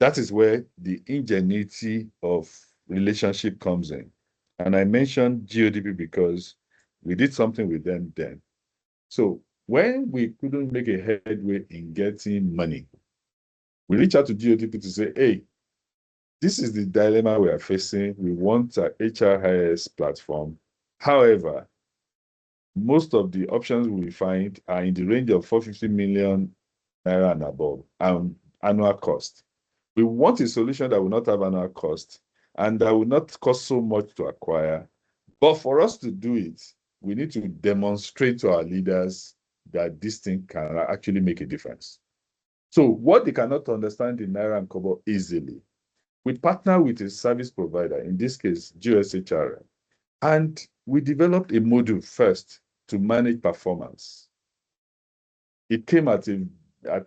B: That is where the ingenuity of relationship comes in. And I mentioned GODP because we did something with them then. So when we couldn't make a headway in getting money, we reached out to GODP to say, hey, this is the dilemma we are facing. We want a HRIS platform. However, most of the options we find are in the range of 450 million naira and above annual cost. We want a solution that will not have annual cost and that will not cost so much to acquire. But for us to do it, we need to demonstrate to our leaders that this thing can actually make a difference. So what they cannot understand in Naira and Kobo easily, we partner with a service provider, in this case, GSHRM, and we developed a module first to manage performance. It came at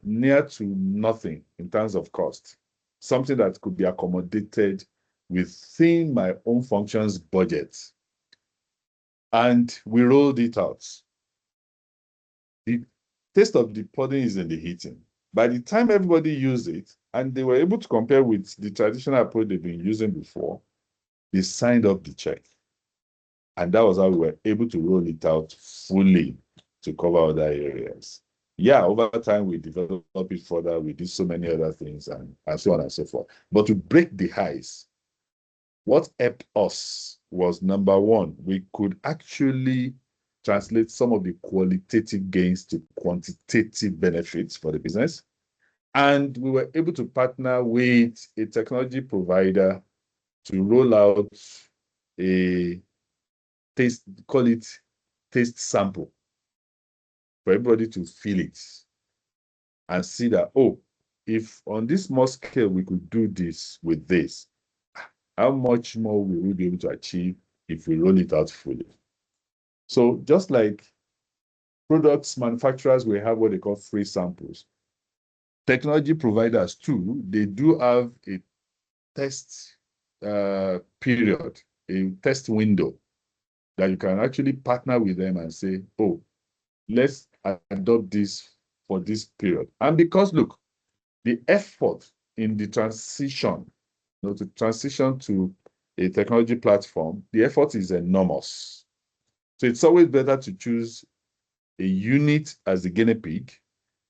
B: near to nothing in terms of cost, something that could be accommodated within my own functions budget. And we rolled it out. The taste of the pudding is in the eating. By the time everybody used it, and they were able to compare with the traditional approach they've been using before, they signed up the check. And that was how we were able to roll it out fully to cover other areas. Yeah, over time, we developed it further. We did so many other things and so on and so forth. But to break the highs, what helped us was, number one, we could actually translate some of the qualitative gains to quantitative benefits for the business. And we were able to partner with a technology provider to roll out a taste, call it taste sample, for everybody to feel it and see that, oh, if on this small scale we could do this with this, how much more will we be able to achieve if we roll it out fully? So just like products manufacturers will have what they call free samples, technology providers too, they do have a test period, a test window that you can actually partner with them and say, oh, let's adopt this for this period. And because, look, the effort in the transition, to transition to a technology platform, the effort is enormous. So it's always better to choose a unit as the guinea pig.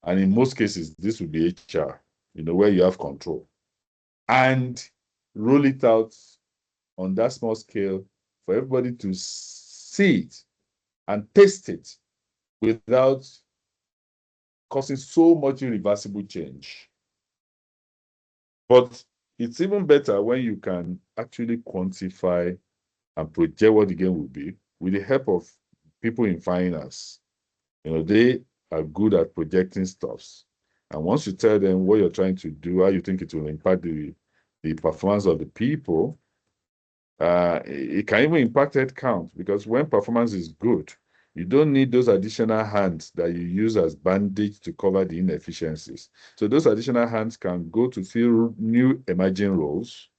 B: And in most cases, this would be HR, where you have control. And roll it out on that small scale for everybody to see it and taste it without causing so much irreversible change. But it's even better when you can actually quantify and project what the game will be with the help of people in finance. They are good at projecting stuffs. And once you tell them what you're trying to do, how you think it will impact the performance of the people, it can even impact head count, because when performance is good, you don't need those additional hands that you use as bandage to cover the inefficiencies. So those additional hands can go to fill new emerging roles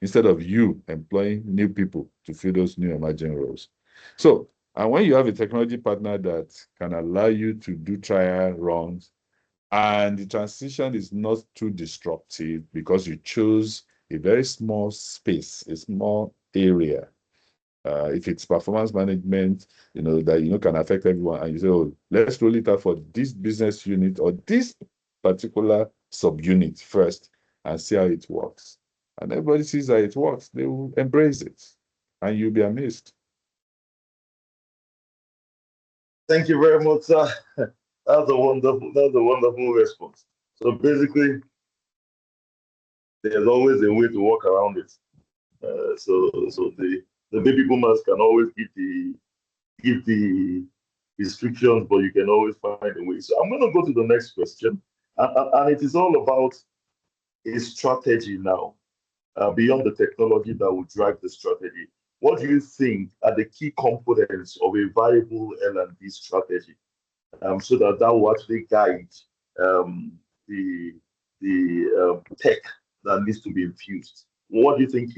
B: instead of you employing new people to fill those new emerging roles. So, and when you have a technology partner that can allow you to do trial runs, and the transition is not too disruptive because you chose a very small space, a small area. If it's performance management, that can affect everyone, and you say, oh, let's roll it out for this business unit or this particular subunit first and see how it works. And everybody sees how it works, they will embrace it, and you'll be amazed.
A: Thank you very much, sir. That's a wonderful response. So basically, there's always a way to work around it. So the baby boomers can always give the restrictions, but you can always find a way. So I'm going to go to the next question, and it is all about a strategy now, beyond the technology that will drive the strategy. What do you think are the key components of a viable L&D strategy, so that will actually guide um, the tech that needs to be infused? What do you think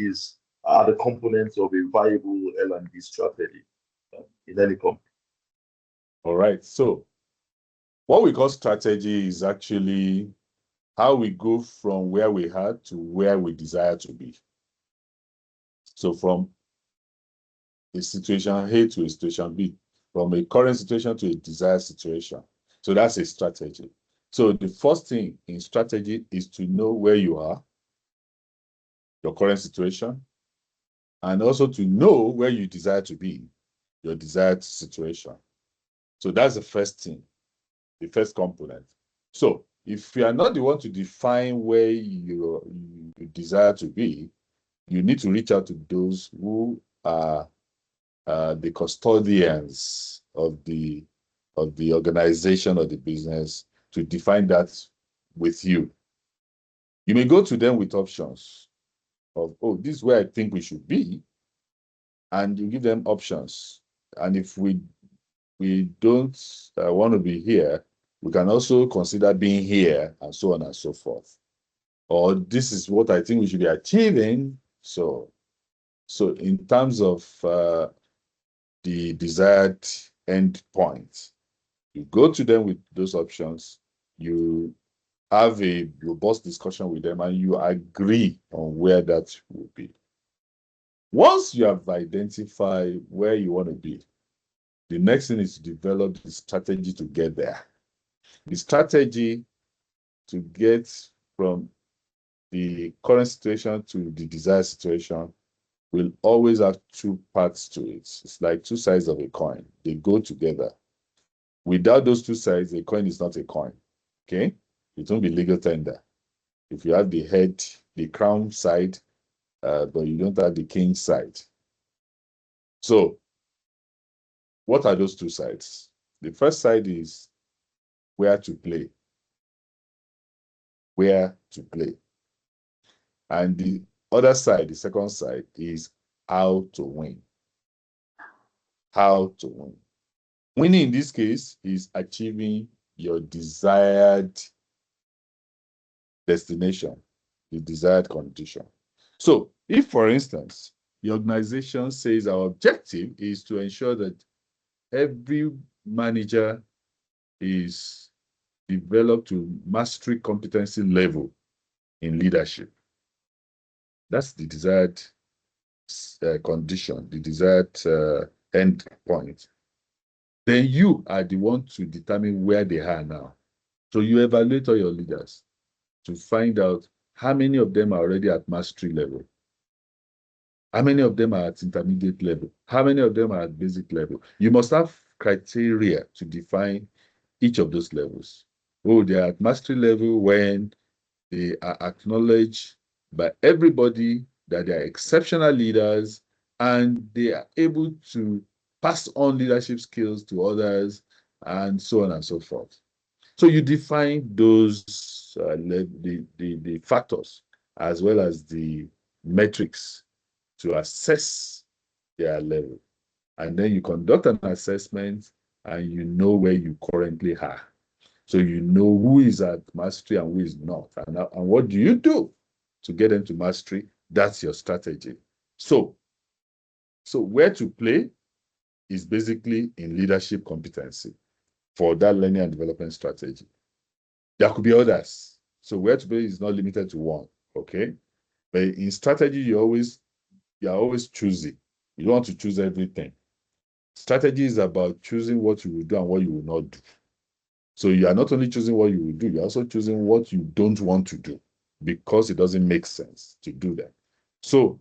A: are the components of a viable L&D strategy in any company?
B: All right. So what we call strategy is actually how we go from where we are to where we desire to be. So from a situation A to a situation B, from a current situation to a desired situation. So that's a strategy. So the first thing in strategy is to know where you are, your current situation, and also to know where you desire to be, your desired situation. So that's the first thing, the first component. So if you are not the one to define where you desire to be, you need to reach out to those who are the custodians of the organization or the business to define that with you. You may go to them with options of, oh, this is where I think we should be, and you give them options. And if we don't want to be here, we can also consider being here, and so on and so forth. Or this is what I think we should be achieving. So in terms of the desired end point, you go to them with those options, you have a robust discussion with them, and you agree on where that will be. Once you have identified where you want to be, the next thing is to develop the strategy to get there. The strategy to get from the current situation to the desired situation will always have two parts to it. It's like two sides of a coin. They go together. Without those two sides, a coin is not a coin. Okay? It won't be legal tender. If you have the head, the crown side, but you don't have the king side. So, what are those two sides? The first side is where to play. Where to play. And the other side, the second side, is how to win. How to win. Winning in this case is achieving your desired destination, the desired condition. So, if, for instance, the organization says our objective is to ensure that every manager is developed to mastery competency level in leadership, that's the desired condition, the desired end point. Then you are the one to determine where they are now. So you evaluate all your leaders to find out how many of them are already at mastery level, how many of them are at intermediate level, how many of them are at basic level. You must have criteria to define each of those levels. Oh, they are at mastery level when they are acknowledged by everybody that they are exceptional leaders and they are able to pass on leadership skills to others, and so on and so forth. So you define those the factors as well as the metrics to assess their level, and then you conduct an assessment and you know where you currently are. So you know who is at mastery and who is not, and what do you do to get them to mastery? That's your strategy. So where to play is basically in leadership competency for that learning and development strategy. There could be others. So where to play is not limited to one, okay? But in strategy, you're always choosing. You don't want to choose everything. Strategy is about choosing what you will do and what you will not do. So you are not only choosing what you will do, you're also choosing what you don't want to do because it doesn't make sense to do that. So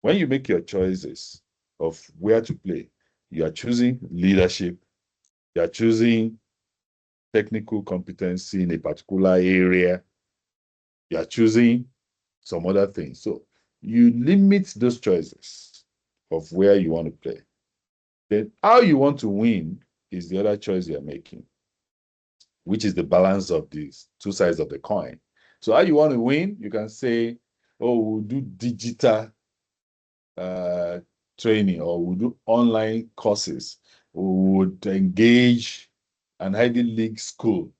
B: when you make your choices of where to play, you are choosing leadership, you are choosing technical competency in a particular area, you are choosing some other things. So you limit those choices of where you want to play. Then how you want to win is the other choice you're making, which is the balance of these two sides of the coin. So how you want to win, you can say, oh, we'll do digital uh, training, or we'll do online courses. We would engage an Ivy League school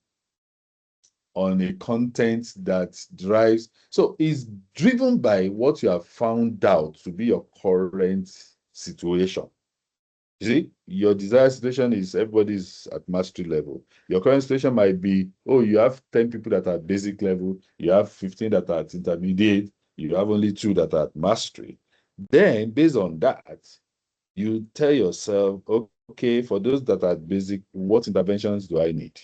B: on a content that drives. So it's driven by what you have found out to be your current situation. You see, your desired situation is everybody's at mastery level. Your current situation might be, oh, you have 10 people that are at basic level, you have 15 that are at intermediate, you have only 2 that are at mastery. Then, based on that, you tell yourself, okay, for those that are at basic, what interventions do I need?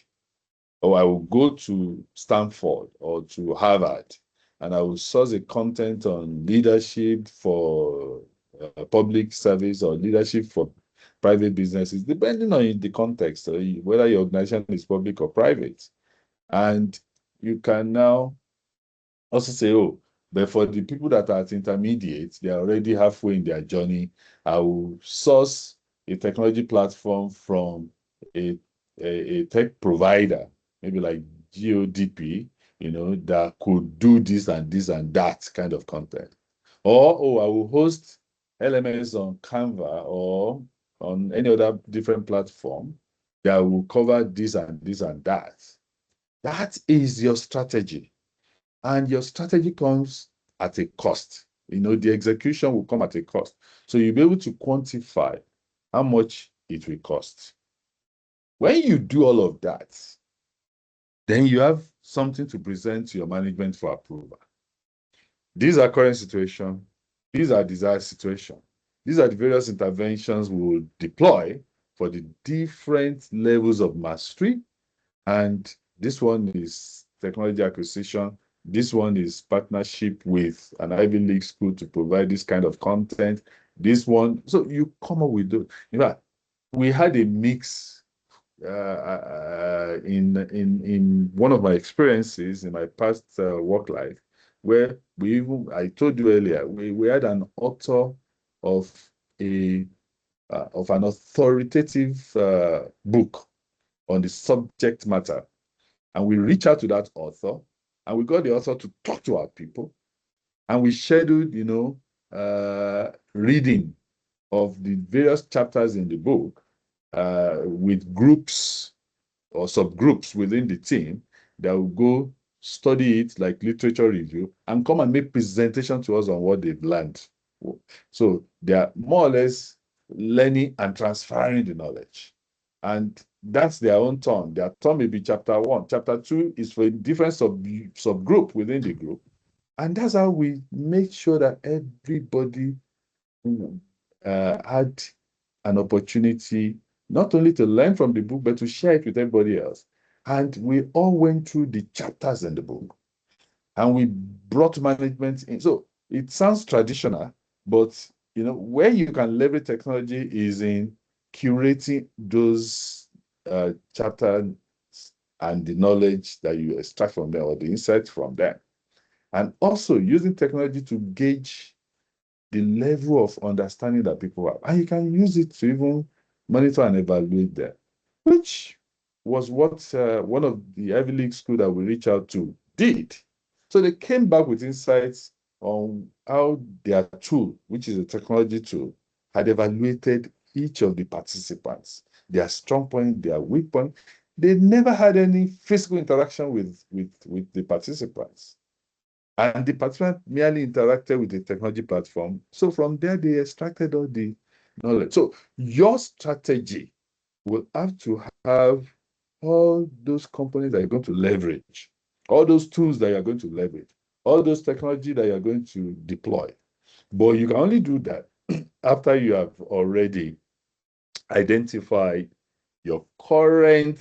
B: Or I will go to Stanford or to Harvard and I will source a content on leadership for public service or leadership for private businesses, depending on the context, whether your organization is public or private. And you can now also say, oh, but for the people that are at intermediate, they are already halfway in their journey. I will source a technology platform from a, a tech provider, maybe like GODP, that could do this and this and that kind of content. Or, oh, I will host LMS on Canva or on any other different platform that will cover this and this and that. That is your strategy. And your strategy comes at a cost. The execution will come at a cost. So you'll be able to quantify how much it will cost. When you do all of that, then you have something to present to your management for approval. These are current situation. These are desired situation. These are the various interventions we will deploy for the different levels of mastery. And this one is technology acquisition. This one is partnership with an Ivy League school to provide this kind of content. This one, so you come up with those. In fact, we had a mix in one of my experiences in my past work life, where I told you earlier, we had an author of a of an authoritative book on the subject matter. And we reach out to that author and we got the author to talk to our people. And we scheduled, reading of the various chapters in the book with groups or subgroups within the team that will go study it like literature review and come and make presentation to us on what they've learned. So they are more or less learning and transferring the knowledge. And that's their own turn. Their turn may be chapter 1. Chapter 2 is for a different subgroup within the group. And that's how we make sure that everybody had an opportunity not only to learn from the book, but to share it with everybody else. And we all went through the chapters in the book and we brought management in. So it sounds traditional, but where you can leverage technology is in curating those chapters and the knowledge that you extract from them or the insights from them. And also using technology to gauge the level of understanding that people have. And you can use it to even monitor and evaluate them, which was what one of the Ivy League schools that we reached out to did. So they came back with insights on how their tool, which is a technology tool, had evaluated each of the participants, their strong point, their weak point. They never had any physical interaction with the participants. And the participant merely interacted with the technology platform. So from there, they extracted all the knowledge. So your strategy will have to have all those companies that you're going to leverage, all those tools that you're going to leverage, all those technology that you're going to deploy. But you can only do that after you have already identified your current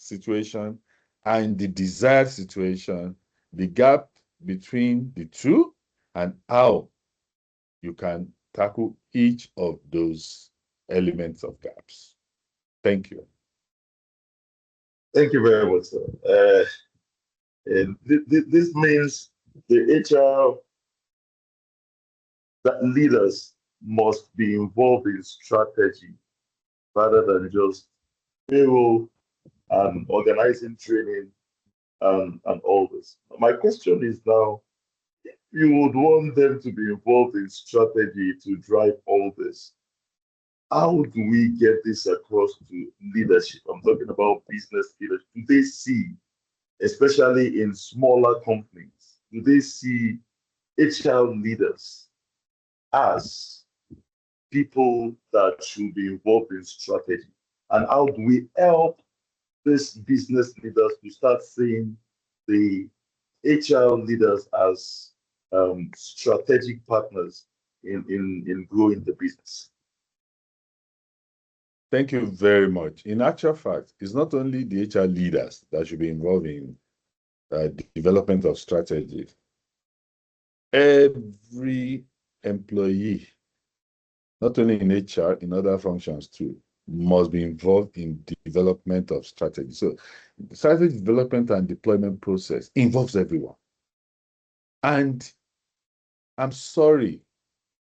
B: situation and the desired situation, the gap between the two, and how you can tackle each of those elements of gaps. Thank you.
A: Thank you very much, sir. And this means the HR that leaders must be involved in strategy rather than just payroll and organizing training and all this. My question is now, you would want them to be involved in strategy to drive all this. How do we get this across to leadership? I'm talking about business leaders. Do they see, especially in smaller companies, do they see HR leaders as people that should be involved in strategy? And how do we help these business leaders to start seeing the HR leaders as strategic partners in growing the business?
B: Thank you very much. In actual fact, it's not only the HR leaders that should be involved in the development of strategy. Every employee, not only in HR, in other functions too, must be involved in development of strategy. So the strategy development and deployment process involves everyone. And I'm sorry,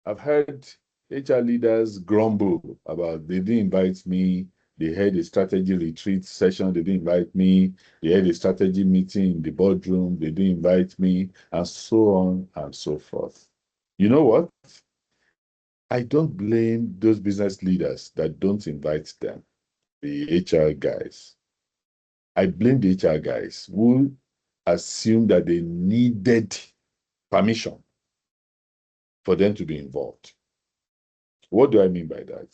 B: I've heard HR leaders grumble about they didn't invite me, they had a strategy retreat session, they didn't invite me, they had a strategy meeting in the boardroom, they didn't invite me, and so on and so forth. You know what? I don't blame those business leaders that don't invite them, the HR guys. I blame the HR guys who assumed that they needed permission for them to be involved. What do I mean by that?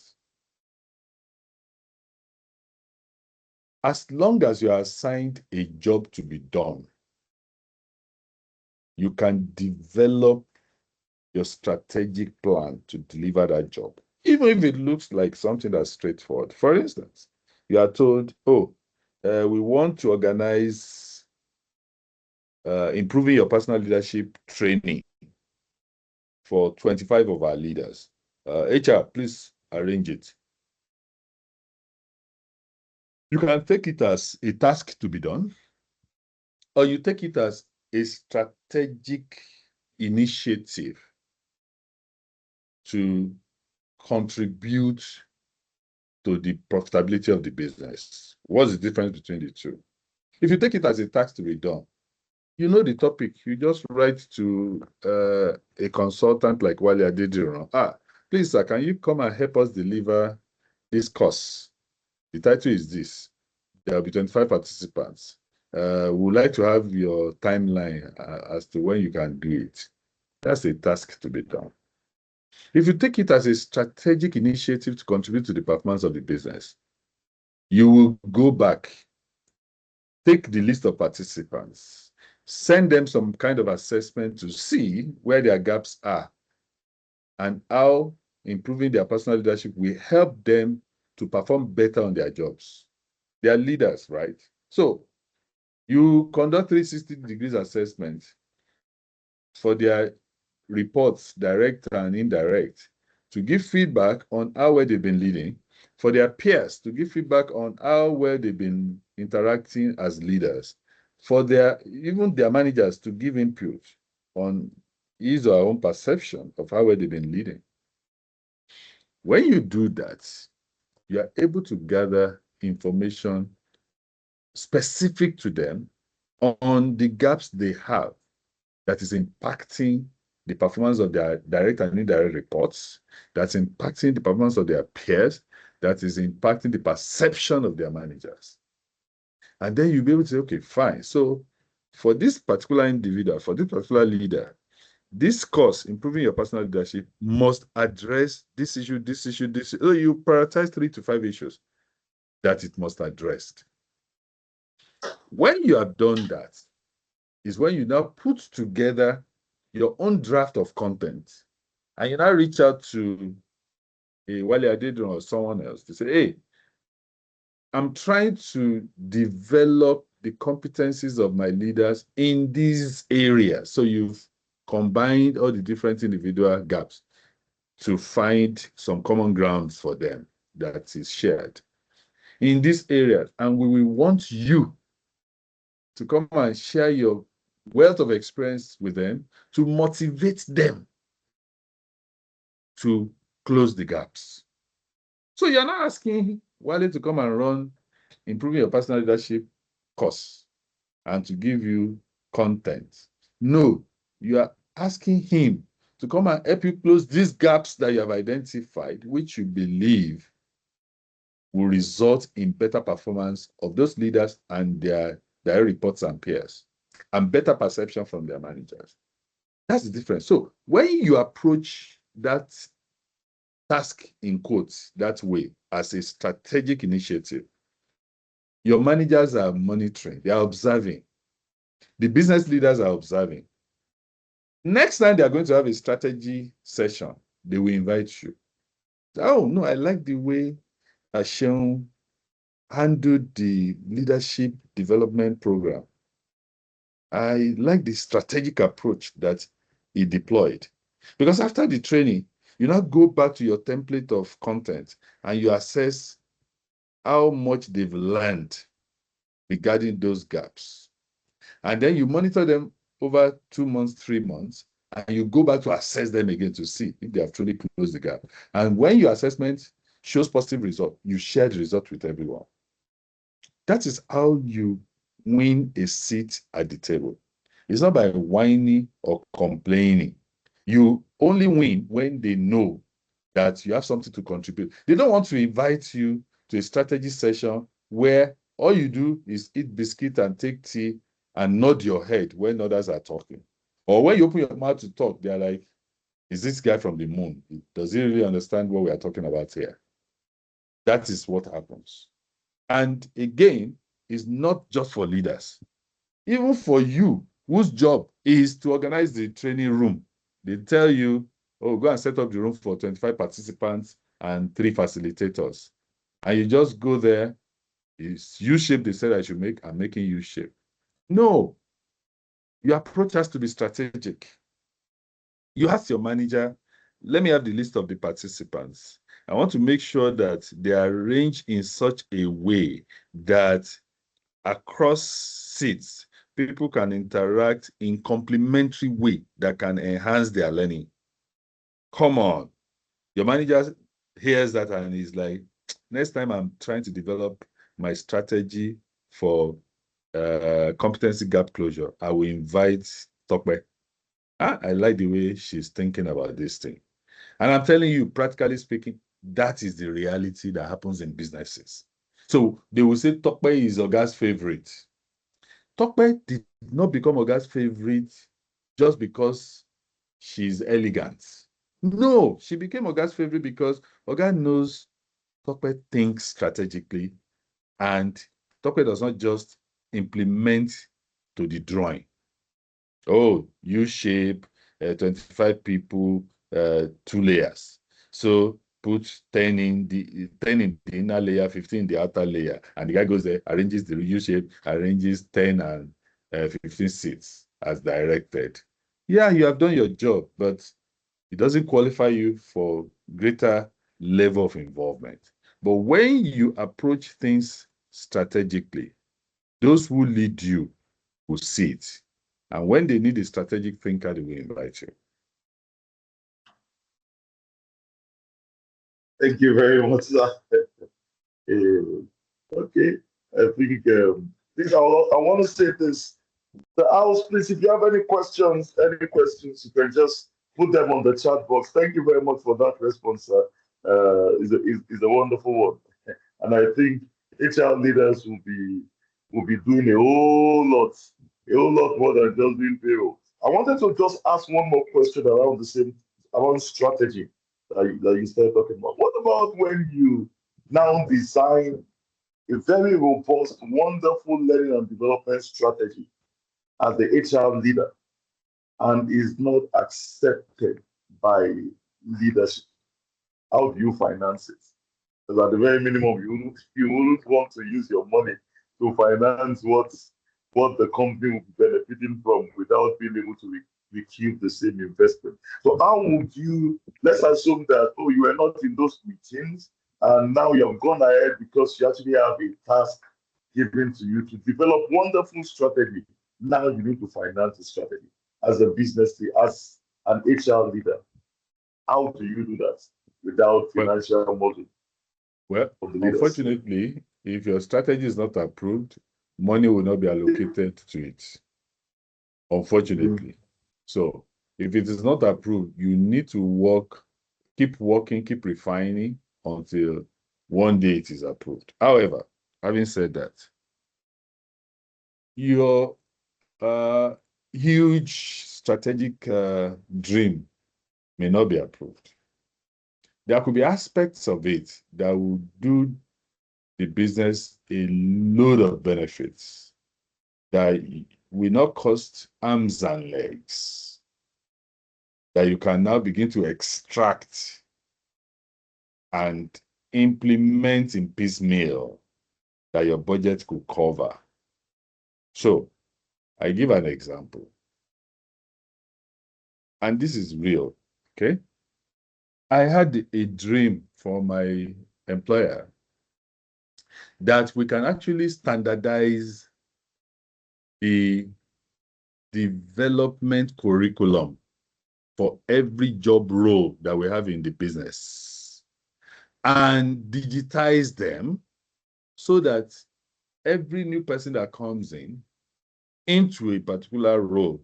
B: As long as you are assigned a job to be done, you can develop your strategic plan to deliver that job, even if it looks like something that's straightforward. For instance, you are told, oh, we want to organize improving your personal leadership training for 25 of our leaders. HR, please arrange it. You can take it as a task to be done, or you take it as a strategic initiative to contribute to the profitability of the business. What's the difference between the two? If you take it as a task to be done, you know the topic. You just write to a consultant like Wale Adediran. Please, sir, can you come and help us deliver this course? The title is this. There will be 25 participants. We would like to have your timeline as to when you can do it. That's a task to be done. If you take it as a strategic initiative to contribute to the performance of the business, you will go back, take the list of participants, send them some kind of assessment to see where their gaps are and how improving their personal leadership will help them to perform better on their jobs. They are leaders, right? So you conduct 360 degrees assessment for their reports, direct and indirect, to give feedback on how well they've been leading, for their peers to give feedback on how well they've been interacting as leaders, for even their managers to give input on his or her own perception of how well they've been leading. When you do that, you are able to gather information specific to them on the gaps they have that is impacting the performance of their direct and indirect reports, that's impacting the performance of their peers, that is impacting the perception of their managers. And then you'll be able to say, okay, fine. So for this particular individual, for this particular leader, this course, improving your personal leadership, must address this issue, this issue, this issue. So you prioritize 3 to 5 issues that it must address. When you have done that, is when you now put together your own draft of content, and you now reach out to a Wale Adediran or someone else to say, hey, I'm trying to develop the competencies of my leaders in these areas. So you've combined all the different individual gaps to find some common grounds for them that is shared in this area. And we will want you to come and share your wealth of experience with them to motivate them to close the gaps. So you're not asking Wale to come and run improving your personal leadership course and to give you content. No, you are asking him to come and help you close these gaps that you have identified, which you believe will result in better performance of those leaders and their reports and peers, and better perception from their managers. That's the difference. So when you approach that task in quotes that way as a strategic initiative, your managers are monitoring, they are observing, the business leaders are observing. Next time they are going to have a strategy session, they will invite you. Oh, no, I like the way Hashem handled the leadership development program. I like the strategic approach that he deployed. Because after the training, you now go back to your template of content and you assess how much they've learned regarding those gaps. And then you monitor them over 2 months, 3 months, and you go back to assess them again to see if they have truly closed the gap. And when your assessment shows positive result, you share the result with everyone. That is how you win a seat at the table. It's not by whining or complaining. You only win when they know that you have something to contribute. They don't want to invite you to a strategy session where all you do is eat biscuit and take tea and nod your head when others are talking. Or when you open your mouth to talk, they're like, is this guy from the moon? Does he really understand what we are talking about here? That is what happens. And again, it's not just for leaders. Even for you, whose job is to organize the training room, they tell you, oh, go and set up the room for 25 participants and 3 facilitators. And you just go there, it's U-shape they said I should make, I'm making U-shape. No, your approach has to be strategic. You ask your manager, let me have the list of the participants. I want to make sure that they are arranged in such a way that across seats, people can interact in complementary way that can enhance their learning. Come on. Your manager hears that and is like, next time I'm trying to develop my strategy for competency gap closure, I will invite Tokwe. I like the way she's thinking about this thing. And I'm telling you, practically speaking, that is the reality that happens in businesses. So they will say Tokwe is Oga's favorite. Tokwe did not become Oga's favorite just because she's elegant. No, she became Oga's favorite because Oga knows Tokwe thinks strategically and Tokwe does not just implement to the drawing. Oh, U-shape, 25 people, 2 layers. So put 10 in the inner layer, 15 in the outer layer. And the guy goes there, arranges the U-shape, arranges 10 and 15 seats as directed. Yeah, you have done your job, but it doesn't qualify you for greater level of involvement. But when you approach things strategically, those who lead you will see it. And when they need a strategic thinker, they will invite you.
A: Thank you very much, sir. Okay, I think I want to say this. The house, please, if you have any questions, you can just put them on the chat box. Thank you very much for that response, sir. Is a wonderful one, and I think HR leaders will be doing a whole lot more than just doing payroll. I wanted to just ask one more question around strategy that you started talking about. What about when you now design a very robust, wonderful learning and development strategy as the HR leader and is not accepted by leadership? How do you finance it? Because at the very minimum, you wouldn't want to use your money to finance what the company will be benefiting from without being able to recoup the same investment. So how would you, let's assume that, oh, you were not in those meetings and now you've gone ahead because you actually have a task given to you to develop wonderful strategy. Now you need to finance the strategy as a business, as an HR leader. How do you do that without
B: Well,
A: financial model
B: well,
A: of the leaders?
B: unfortunately, if your strategy is not approved, money will not be allocated to it. Unfortunately. So if it is not approved, you need to keep working, keep refining until one day it is approved. However, having said that, your huge strategic dream may not be approved. There could be aspects of it that will do the business a load of benefits that will not cost arms and legs, that you can now begin to extract and implement in piecemeal that your budget could cover. So I give an example, and this is real, okay? I had a dream for my employer that we can actually standardize the development curriculum for every job role that we have in the business and digitize them so that every new person that comes into a particular role,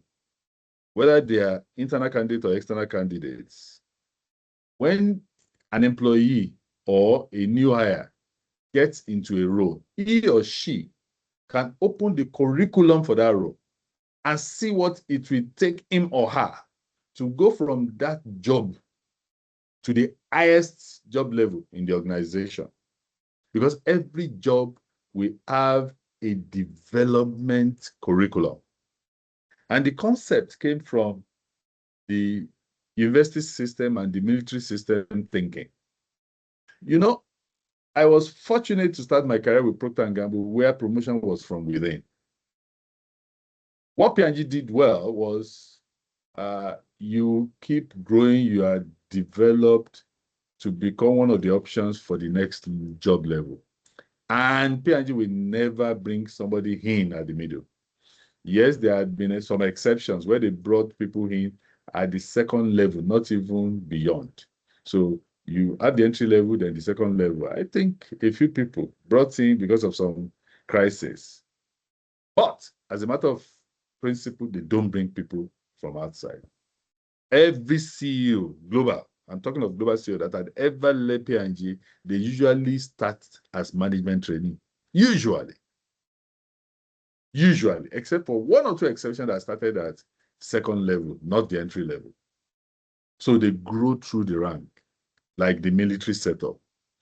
B: whether they are internal candidates or external candidates, when an employee or a new hire gets into a role, he or she can open the curriculum for that role and see what it will take him or her to go from that job to the highest job level in the organization. Because every job will have a development curriculum. And the concept came from the university system and the military system thinking. You know, I was fortunate to start my career with Procter & Gamble, where promotion was from within. What P&G did well was you keep growing, you are developed to become one of the options for the next job level. And P&G will never bring somebody in at the middle. Yes, there had been some exceptions where they brought people in at the second level, not even beyond. So you at the entry level, then the second level. I think a few people brought in because of some crisis. But as a matter of principle, they don't bring people from outside. Every CEO, global, I'm talking of global CEO that had ever led P&G, they usually start as management training. Usually, except for one or two exceptions that started at second level, not the entry level. So they grow through the rank, like the military setup.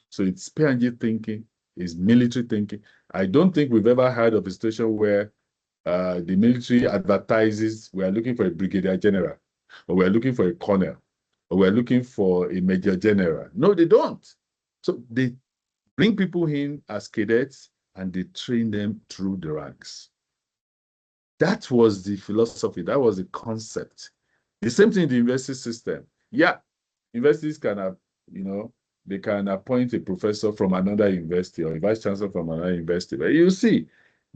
B: So it's P&G thinking, it's military thinking. I don't think we've ever heard of a situation where the military advertises we are looking for a brigadier general, or we are looking for a colonel, or we are looking for a major general. No, they don't. So they bring people in as cadets and they train them through the ranks. That was the philosophy. That was the concept. The same thing in the university system. Yeah, universities can have, they can appoint a professor from another university or a vice chancellor from another university. But you see,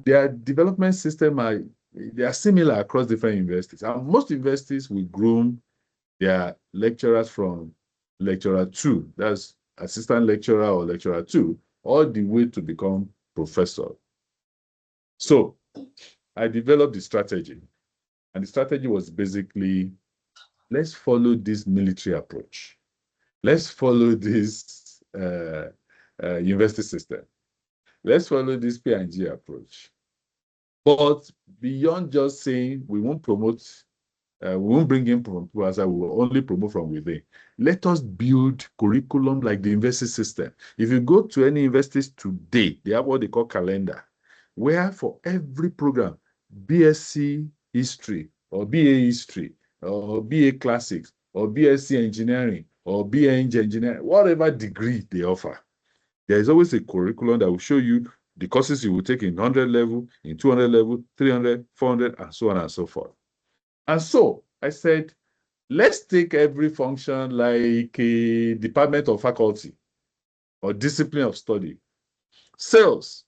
B: their development system they are similar across different universities. And most universities will groom their lecturers from lecturer 2, that's assistant lecturer or lecturer 2, all the way to become professor. So I developed the strategy. And the strategy was basically, let's follow this military approach. Let's follow this university system. Let's follow this P&G approach. But beyond just saying we won't promote, we won't bring in from people outside, we will only promote from within. Let us build curriculum like the university system. If you go to any universities today, they have what they call calendar, where for every program, BSc history or BA history or BA classics or BSc engineering or BA engineering, whatever degree they offer, There is always a curriculum that will show you the courses you will take in 100 level, in 200 level, 300, 400, and so on and so forth. And so I said, let's take every function like a department or faculty or discipline of study. Sales.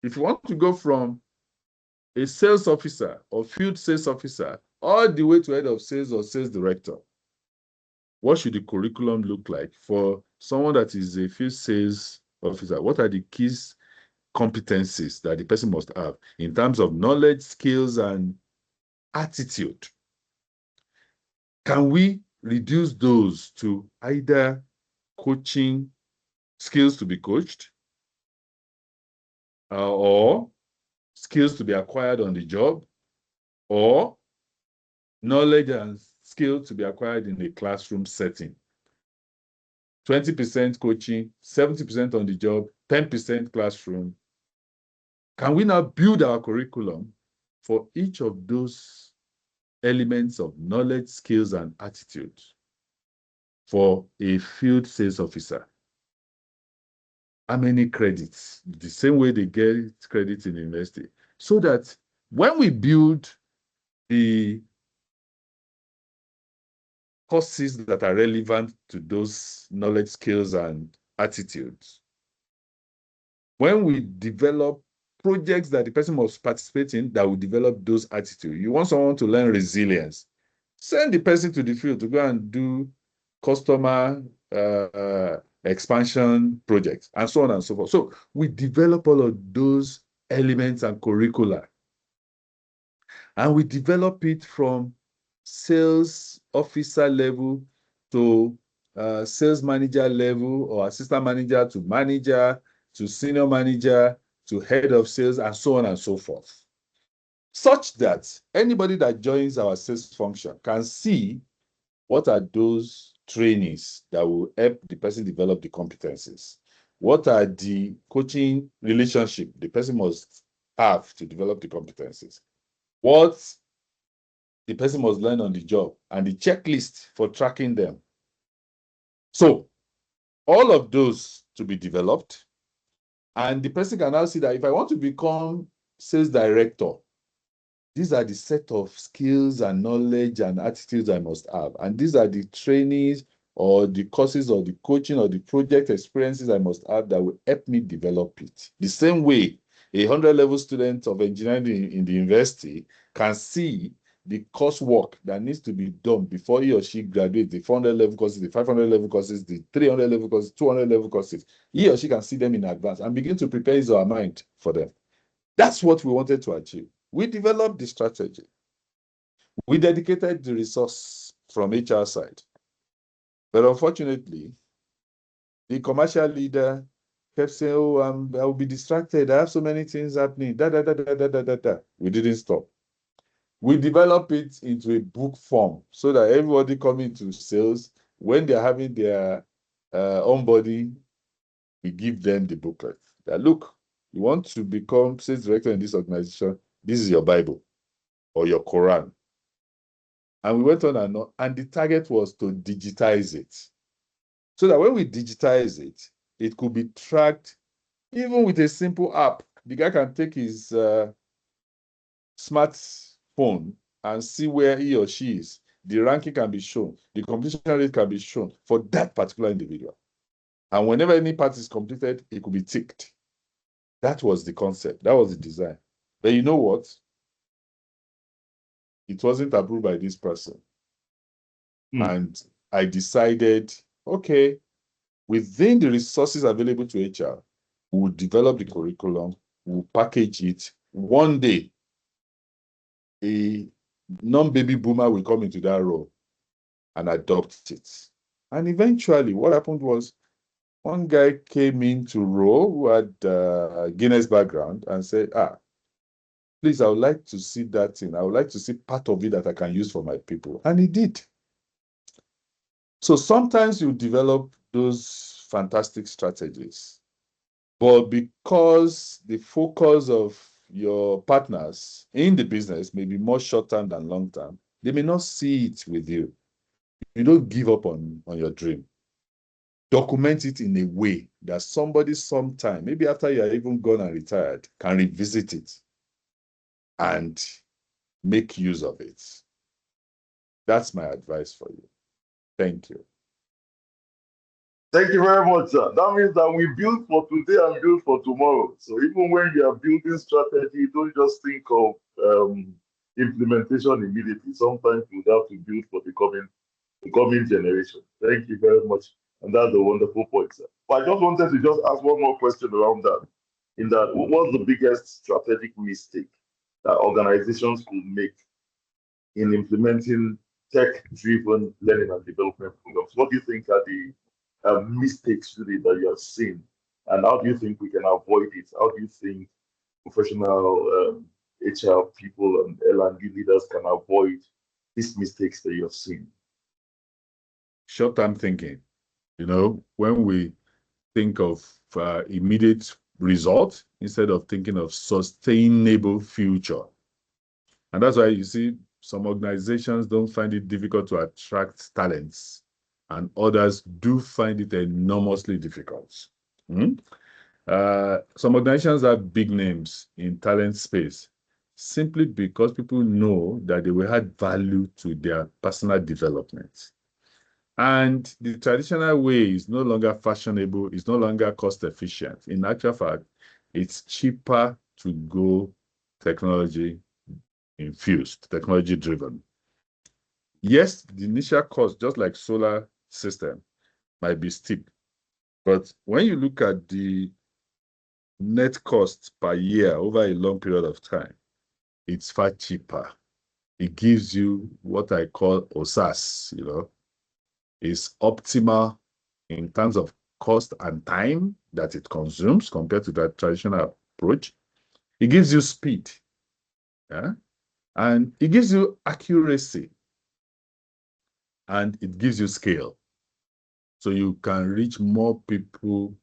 B: If you want to go from a sales officer or field sales officer all the way to head of sales or sales director, what should the curriculum look like for someone that is a field sales officer? What are the keys competencies that the person must have in terms of knowledge, skills, and attitude? Can we reduce those to either coaching skills to be coached or skills to be acquired on the job, or knowledge and skill to be acquired in a classroom setting? 20% coaching, 70% on the job, 10% classroom. Can we now build our curriculum for each of those elements of knowledge, skills, and attitude for a field sales officer? How many credits? The same way they get credits in university. So that when we build the courses that are relevant to those knowledge, skills, and attitudes, when we develop projects that the person must participate in that will develop those attitudes. You want someone to learn resilience, send the person to the field to go and do customer expansion projects and so on and so forth. So we develop all of those elements and curricula, and we develop it from sales officer level to sales manager level, or assistant manager to manager to senior manager to head of sales, and so on and so forth, such that anybody that joins our sales function can see what are those trainings that will help the person develop the competencies. What are the coaching relationship the person must have to develop the competencies? What the person must learn on the job, and the checklist for tracking them. So all of those to be developed, and the person can now see that if I want to become sales director, these are the set of skills and knowledge and attitudes I must have. And these are the trainings or the courses or the coaching or the project experiences I must have that will help me develop it. The same way a 100-level student of engineering in the university can see the coursework that needs to be done before he or she graduates, the 400-level courses, the 500-level courses, the 300-level courses, 200-level courses. He or she can see them in advance and begin to prepare his or her mind for them. That's what we wanted to achieve. We developed the strategy. We dedicated the resource from HR side. But unfortunately, the commercial leader kept saying, oh, I will be distracted. I have so many things happening. We didn't stop. We developed it into a book form so that everybody coming to sales, when they're having their onboarding, we give them the booklet. That, look, you want to become sales director in this organization, this is your Bible or your Quran. And we went on, and the target was to digitize it. So that when we digitize it, it could be tracked even with a simple app. The guy can take his smartphone and see where he or she is. The ranking can be shown. The completion rate can be shown for that particular individual. And whenever any part is completed, it could be ticked. That was the concept. That was the design. But you know what? It wasn't approved by this person. And I decided, okay, within the resources available to HR, we will develop the curriculum, we'll package it. One day, a non-baby boomer will come into that role and adopt it. And eventually, what happened was, one guy came into role who had Guinness background and said, please, I would like to see that thing. I would like to see part of it that I can use for my people. And he did. So sometimes you develop those fantastic strategies, but because the focus of your partners in the business may be more short-term than long-term, they may not see it with you. You don't give up on your dream. document it in a way that somebody sometime, maybe after you are even gone and retired, can revisit it and make use of it. That's my advice for you. Thank you.
A: Thank you very much, sir. That means that we build for today and build for tomorrow. So even when you are building strategy, don't just think of implementation immediately. Sometimes you have to build for the coming generation. Thank you very much. And that's a wonderful point, sir. But I just wanted to just ask one more question around that. In that, what's the biggest strategic mistake that organizations could make in implementing tech-driven learning and development programs? What do you think are the mistakes really that you have seen, and how do you think we can avoid it? How do you think professional HR people and L&D leaders can avoid these mistakes that you have seen?
B: Short-term thinking. When we think of immediate result instead of thinking of sustainable future. And that's why you see some organizations don't find it difficult to attract talents, and others do find it enormously difficult. Some organizations have big names in talent space simply because people know that they will add value to their personal development. And the traditional way is no longer fashionable, it's no longer cost efficient. In actual fact, it's cheaper to go technology infused, technology driven. Yes, the initial cost, just like solar system, might be steep. But when you look at the net cost per year over a long period of time, it's far cheaper. It gives you what I call OSAS, is optimal in terms of cost and time that it consumes compared to that traditional approach. It gives you speed, and it gives you accuracy, and it gives you scale. So you can reach more people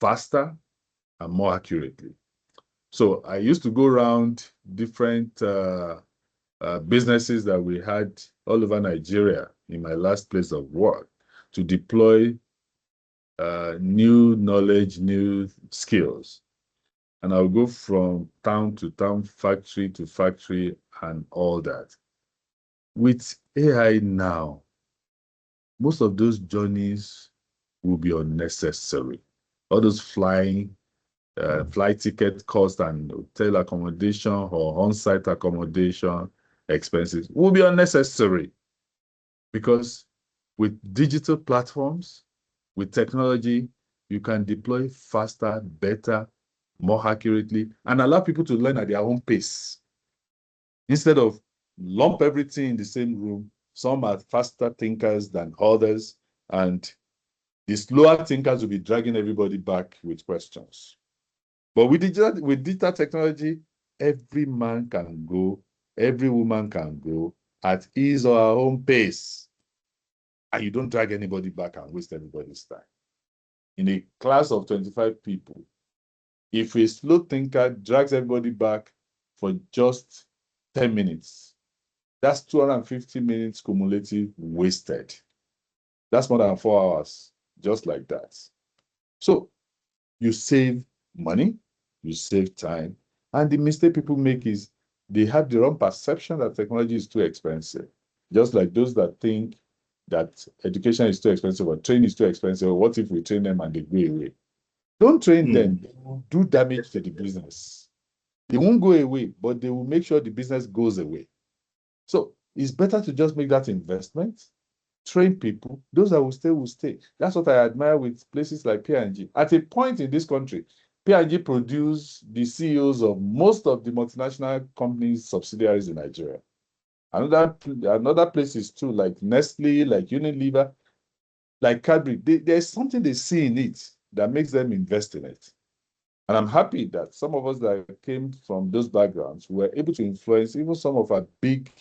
B: faster and more accurately. So I used to go around different businesses that we had all over Nigeria in my last place of work to deploy new knowledge, new skills. And I'll go from town to town, factory to factory, and all that. With AI now, most of those journeys will be unnecessary. All those flight ticket cost and hotel accommodation or on-site accommodation expenses will be unnecessary, because with digital platforms, with technology, you can deploy faster, better, more accurately, and allow people to learn at their own pace. Instead of lump everything in the same room, some are faster thinkers than others, and the slower thinkers will be dragging everybody back with questions. But with digital technology, every man can go, every woman can go at his or her own pace, and you don't drag anybody back and waste anybody's time. In a class of 25 people, if a slow thinker drags everybody back for just 10 minutes, that's 250 minutes cumulative wasted. That's more than 4 hours, just like that. So you save money, you save time, and the mistake people make is they have the wrong perception that technology is too expensive. Just like those that think that education is too expensive or training is too expensive, or what if we train them and they go away? Don't train them. They will do damage to the business. They won't go away, but they will make sure the business goes away. So it's better to just make that investment, train people. Those that will stay will stay. That's what I admire with places like P&G. At a point in this country, P&G produced the CEOs of most of the multinational companies' subsidiaries in Nigeria. Another places too, like Nestle, like Unilever, like Cadbury. There's something they see in it that makes them invest in it. And I'm happy that some of us that came from those backgrounds were able to influence even some of our big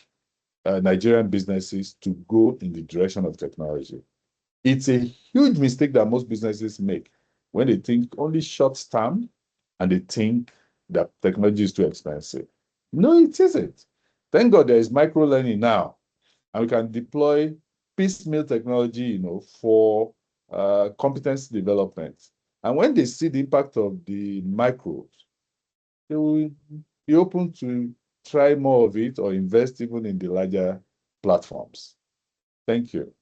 B: Nigerian businesses to go in the direction of technology. It's a huge mistake that most businesses make when they think only short term and they think that technology is too expensive. No, it isn't. Thank God there is micro learning now, and we can deploy piecemeal technology, for competence development. And when they see the impact of the micros, they will be open to try more of it or invest even in the larger platforms. Thank you.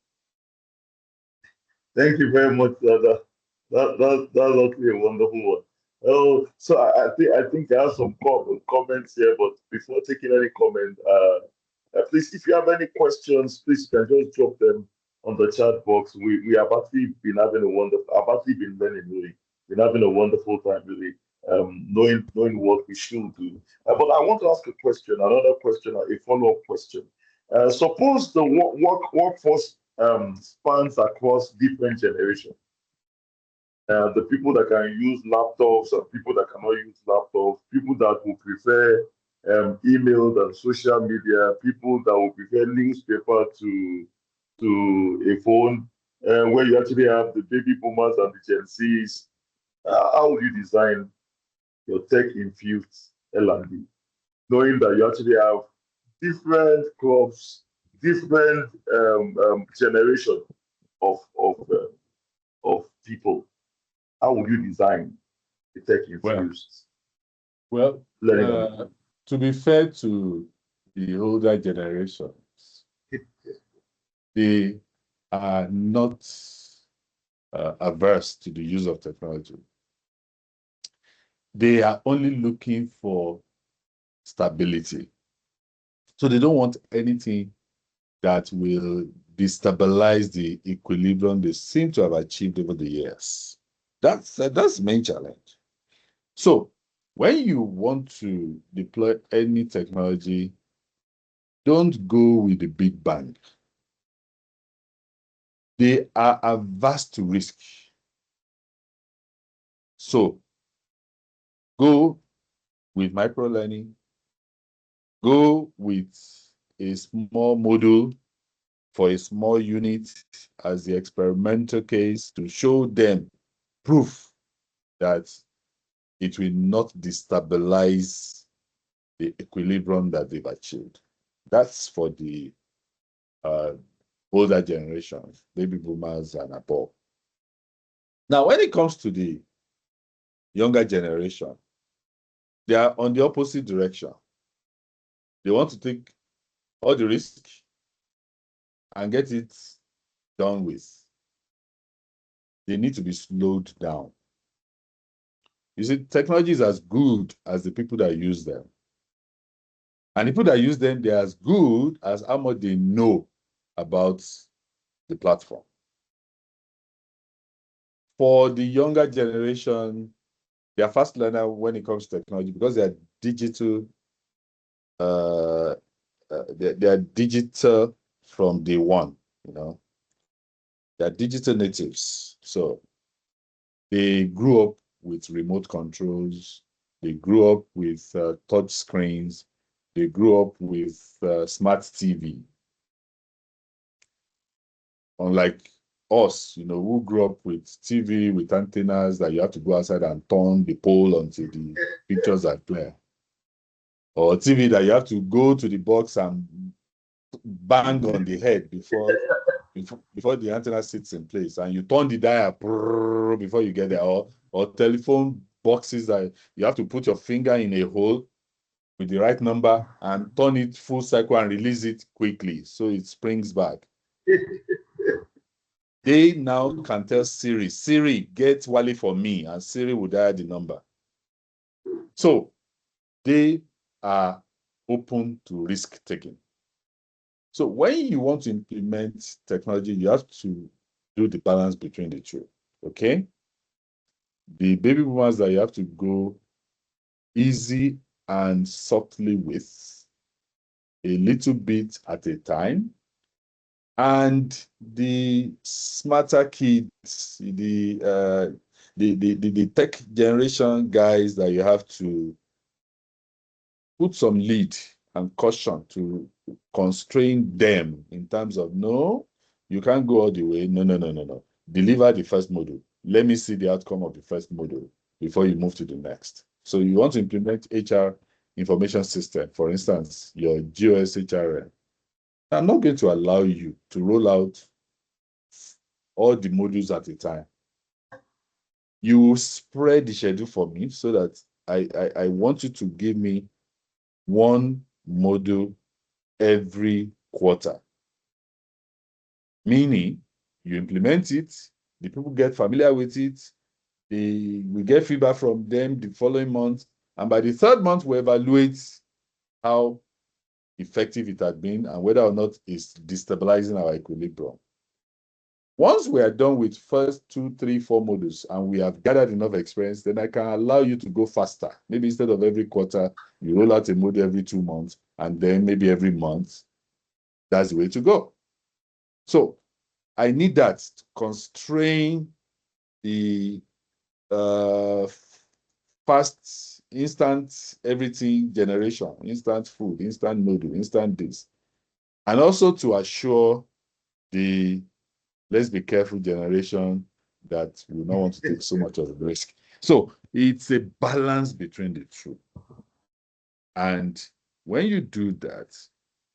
A: Thank you very much. That's actually a wonderful one. Oh, so I think I have some comments here, but before taking any comment, please, if you have any questions, please you can just drop them on the chat box. We have actually been having a wonderful. I've actually been learning really, been having a wonderful time really, knowing what we should do. But I want to ask a question, another question, a follow up question. Suppose the workforce spans across different generations. The people that can use laptops and people that cannot use laptops, people that will prefer email than social media, people that will prefer newspaper to a phone, where you actually have the baby boomers and the Gen Zs. How would you design your tech-infused L&D, knowing that you actually have different crops, different generation of people? How would you design the tech-infused
B: Well,
A: learning?
B: to be fair to the older generations, they are not averse to the use of technology. They are only looking for stability. So they don't want anything that will destabilize the equilibrium they seem to have achieved over the years. That's the main challenge. So when you want to deploy any technology, don't go with the big bang. They are averse to risk. So go with micro-learning, go with a small module for a small unit as the experimental case to show them proof that it will not destabilize the equilibrium that they've achieved. That's for the older generations, baby boomers and above. Now, when it comes to the younger generation, they are on the opposite direction. They want to take all the risk and get it done with. They need to be slowed down. You see, technology is as good as the people that use them. And the people that use them, they're as good as how much they know about the platform. For the younger generation, they are fast learner when it comes to technology because they are digital. They are digital from day one. You know, they are digital natives. So they grew up with remote controls. They grew up with touch screens. They grew up with smart TV. Unlike us, you know, who grew up with TV with antennas that you have to go outside and turn the pole until the pictures are clear. Or TV that you have to go to the box and bang on the head before the antenna sits in place, and you turn the dial before you get there. Or telephone boxes that you have to put your finger in a hole with the right number and turn it full cycle and release it quickly so it springs back. They now can tell Siri, get Wale for me, and Siri will dial the number. So they are open to risk taking. So when you want to implement technology, you have to do the balance between the two. Okay? The baby boomers that you have to go easy and softly with, a little bit at a time. And the smarter kids, the tech generation guys that you have to put some lead and caution to constrain them in terms of, no, you can't go all the way. No. Deliver the first module. Let me see the outcome of the first module before you move to the next. So you want to implement HR information system, for instance, your GOS HRM. I'm not going to allow you to roll out all the modules at a time. You will spread the schedule for me so that I want you to give me one module every quarter. Meaning, you implement it, the people get familiar with it, we get feedback from them the following month, and by the third month, we evaluate how effective it had been and whether or not it's destabilizing our equilibrium. Once we are done with first 2, 3, 4 modules and we have gathered enough experience, then I can allow you to go faster. Maybe instead of every quarter, you roll out a module every 2 months, and then maybe every month. That's the way to go. So I need that to constrain the fast, instant everything generation, instant food, instant noodle, instant this. And also to assure the let's be careful generation that will not want to take so much of the risk. So it's a balance between the two. And when you do that,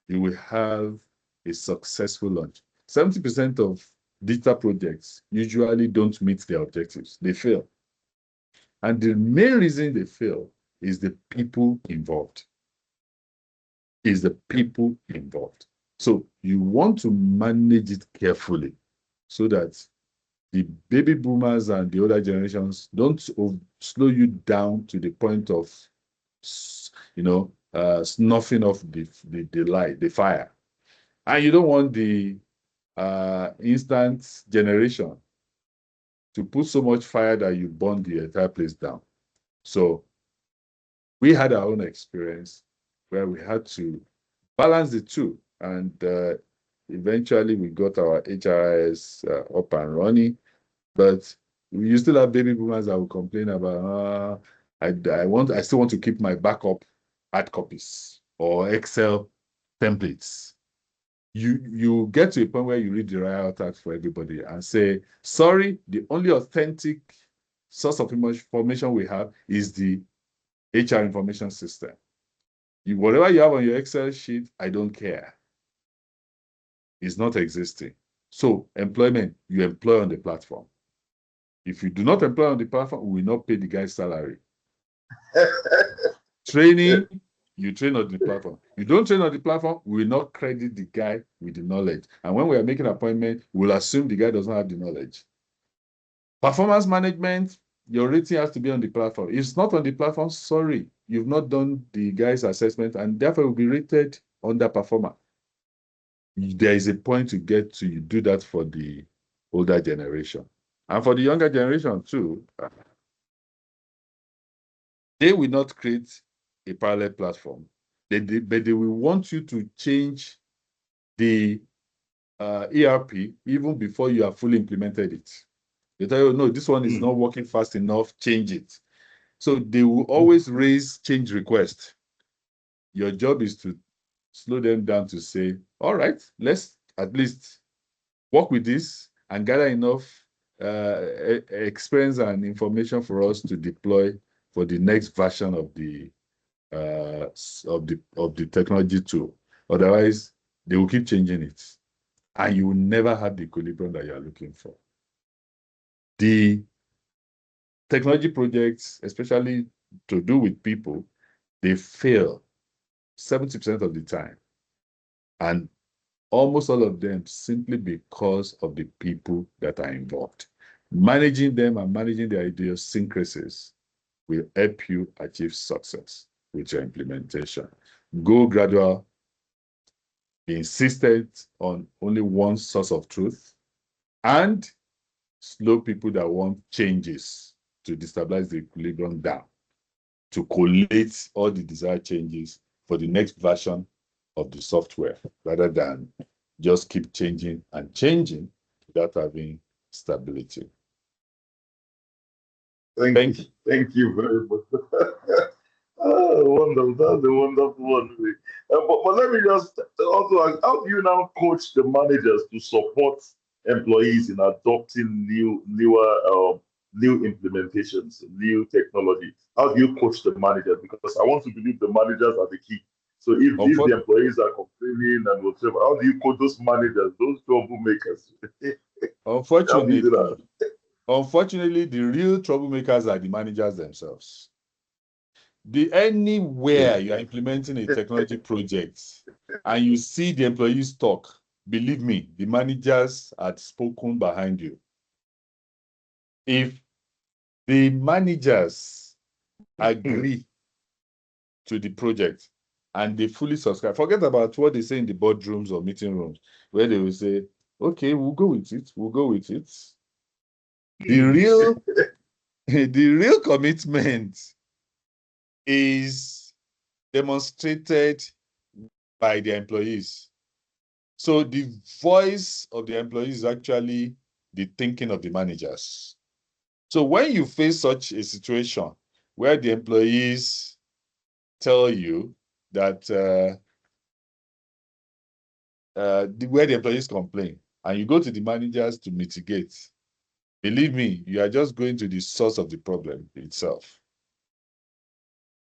B: you will have a successful launch. 70% of digital projects usually don't meet their objectives. They fail. And the main reason they fail is the people involved. So you want to manage it carefully so that the baby boomers and the older generations don't slow you down to the point of, snuffing off the light, the fire. And you don't want the instant generation to put so much fire that you burn the entire place down. So we had our own experience where we had to balance the two. And eventually we got our HRIS up and running. But you still have baby boomers that will complain about, I still want to keep my backup hard copies or Excel templates. You get to a point where you read the riot act for everybody and say, sorry, the only authentic source of information we have is the HR information system. Whatever you have on your Excel sheet, I don't care. It's not existing. So employment, you employ on the platform. If you do not employ on the platform, we will not pay the guy's salary. Training, you train on the platform. You don't train on the platform, we will not credit the guy with the knowledge. And when we are making an appointment, we'll assume the guy doesn't have the knowledge. Performance management, your rating has to be on the platform. If it's not on the platform, sorry, you've not done the guy's assessment and therefore will be rated underperformer. There is a point to get to, you do that for the older generation. And for the younger generation too, they will not create a parallel platform. But they will want you to change the ERP even before you have fully implemented it. They tell you, no, this one is not working fast enough, change it. So they will always raise change requests. Your job is to slow them down to say, all right, let's at least work with this and gather enough experience and information for us to deploy for the next version of the technology tool. Otherwise, they will keep changing it, and you will never have the equilibrium that you are looking for. The technology projects, especially to do with people, they fail 70% of the time, and almost all of them simply because of the people that are involved. Managing them and managing their idiosyncrasies will help you achieve success with your implementation. Go gradual, be insistent on only one source of truth, and slow people that want changes to destabilize the equilibrium down, to collate all the desired changes for the next version of the software, rather than just keep changing and changing without having stability.
A: Thank you. Thank you very much. Oh, wonderful. That's a wonderful one. But let me just also ask, how do you now coach the managers to support employees in adopting new implementations, new technology? How do you coach the managers? Because I want to believe the managers are the key. So if the employees are complaining and whatever, how do you coach those managers, those troublemakers?
B: Unfortunately,
A: Adediran.
B: unfortunately, the real troublemakers are the managers themselves. Anywhere you are implementing a technology project and you see the employees talk, believe me, the managers had spoken behind you. If the managers agree to the project and they fully subscribe, forget about what they say in the boardrooms or meeting rooms, where they will say, okay, we'll go with it, we'll go with it. The real, the real commitment is demonstrated by the employees. So the voice of the employees is actually the thinking of the managers. So when you face such a situation where the employees tell you that where the employees complain and you go to the managers to mitigate, believe me, you are just going to the source of the problem itself.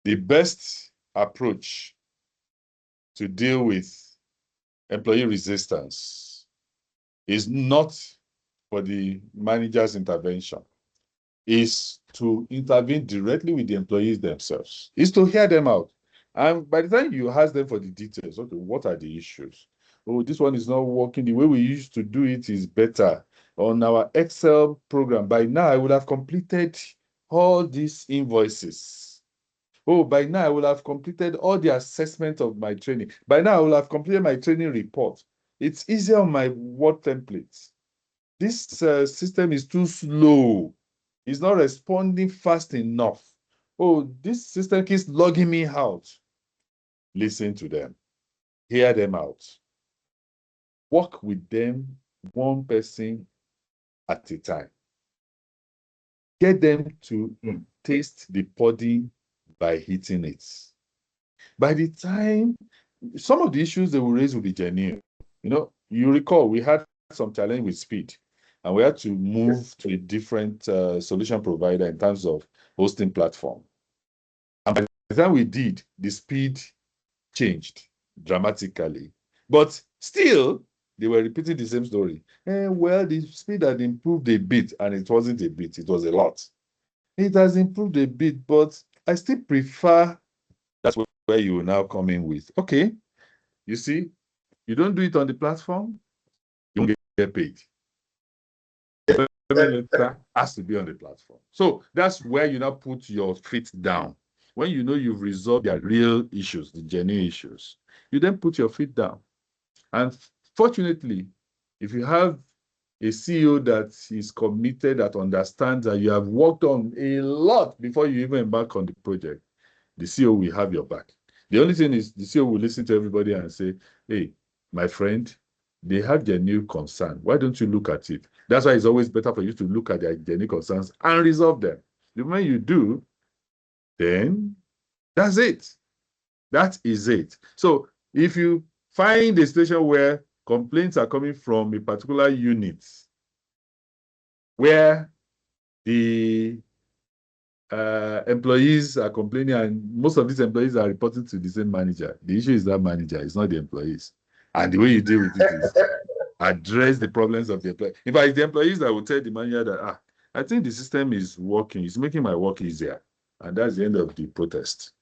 B: The best approach to deal with employee resistance is not for the manager's intervention, is to intervene directly with the employees themselves, is to hear them out. And by the time you ask them for the details, okay, what are the issues? Oh, this one is not working. The way we used to do it is better. On our Excel program, by now I would have completed all these invoices. Oh, by now I will have completed all the assessment of my training. By now I will have completed my training report. It's easier on my Word templates. This system is too slow. It's not responding fast enough. Oh, this system keeps logging me out. Listen to them. Hear them out. Work with them one person at a time. Get them to taste the pudding by hitting it. By the time, some of the issues they will raise will be genuine. You recall we had some challenge with speed, and we had to move to a different solution provider in terms of hosting platform. And by the time we did, the speed changed dramatically. But still, they were repeating the same story. Well, the speed had improved a bit, and it wasn't a bit, it was a lot. It has improved a bit, but I still prefer. That's where you will now come in with, okay, you see, you don't do it on the platform, you won't get paid. The payment letter has to be on the platform. So that's where you now put your feet down. When you know you've resolved their real issues, the genuine issues, you then put your feet down. And fortunately, if you have a CEO that is committed, that understands that you have worked on a lot before you even embark on the project, the CEO will have your back. The only thing is the CEO will listen to everybody and say, hey, my friend, they have genuine concern. Why don't you look at it? That's why it's always better for you to look at their genuine concerns and resolve them. The moment you do, then that's it. That is it. So if you find a situation where complaints are coming from a particular unit where the employees are complaining, and most of these employees are reporting to the same manager. The issue is that manager, it's not the employees. And the way you deal with it is address the problems of the employee. In fact, it's the employees that will tell the manager that, I think the system is working, it's making my work easier. And that's the end of the protest.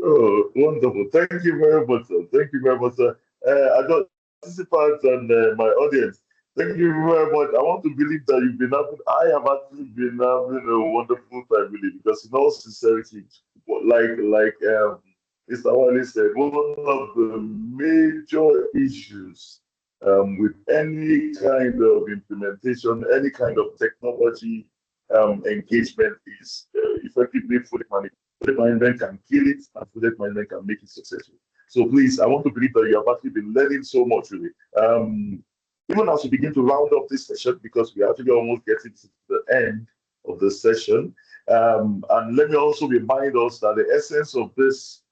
A: Oh, wonderful. Thank you very much, sir. Thank you very much, sir. I got participants and my audience. Thank you very much. I want to believe that you've been having, I have actually been having a wonderful time really, because in all sincerity, Mr. Wale said, one of the major issues with any kind of implementation, any kind of technology engagement is effectively project management. Project management can kill it, and project management can make it successful. So please, I want to believe that you have actually been learning so much really. Even as we begin to round up this session, because we are actually almost getting to the end of the session. And let me also remind us that the essence of this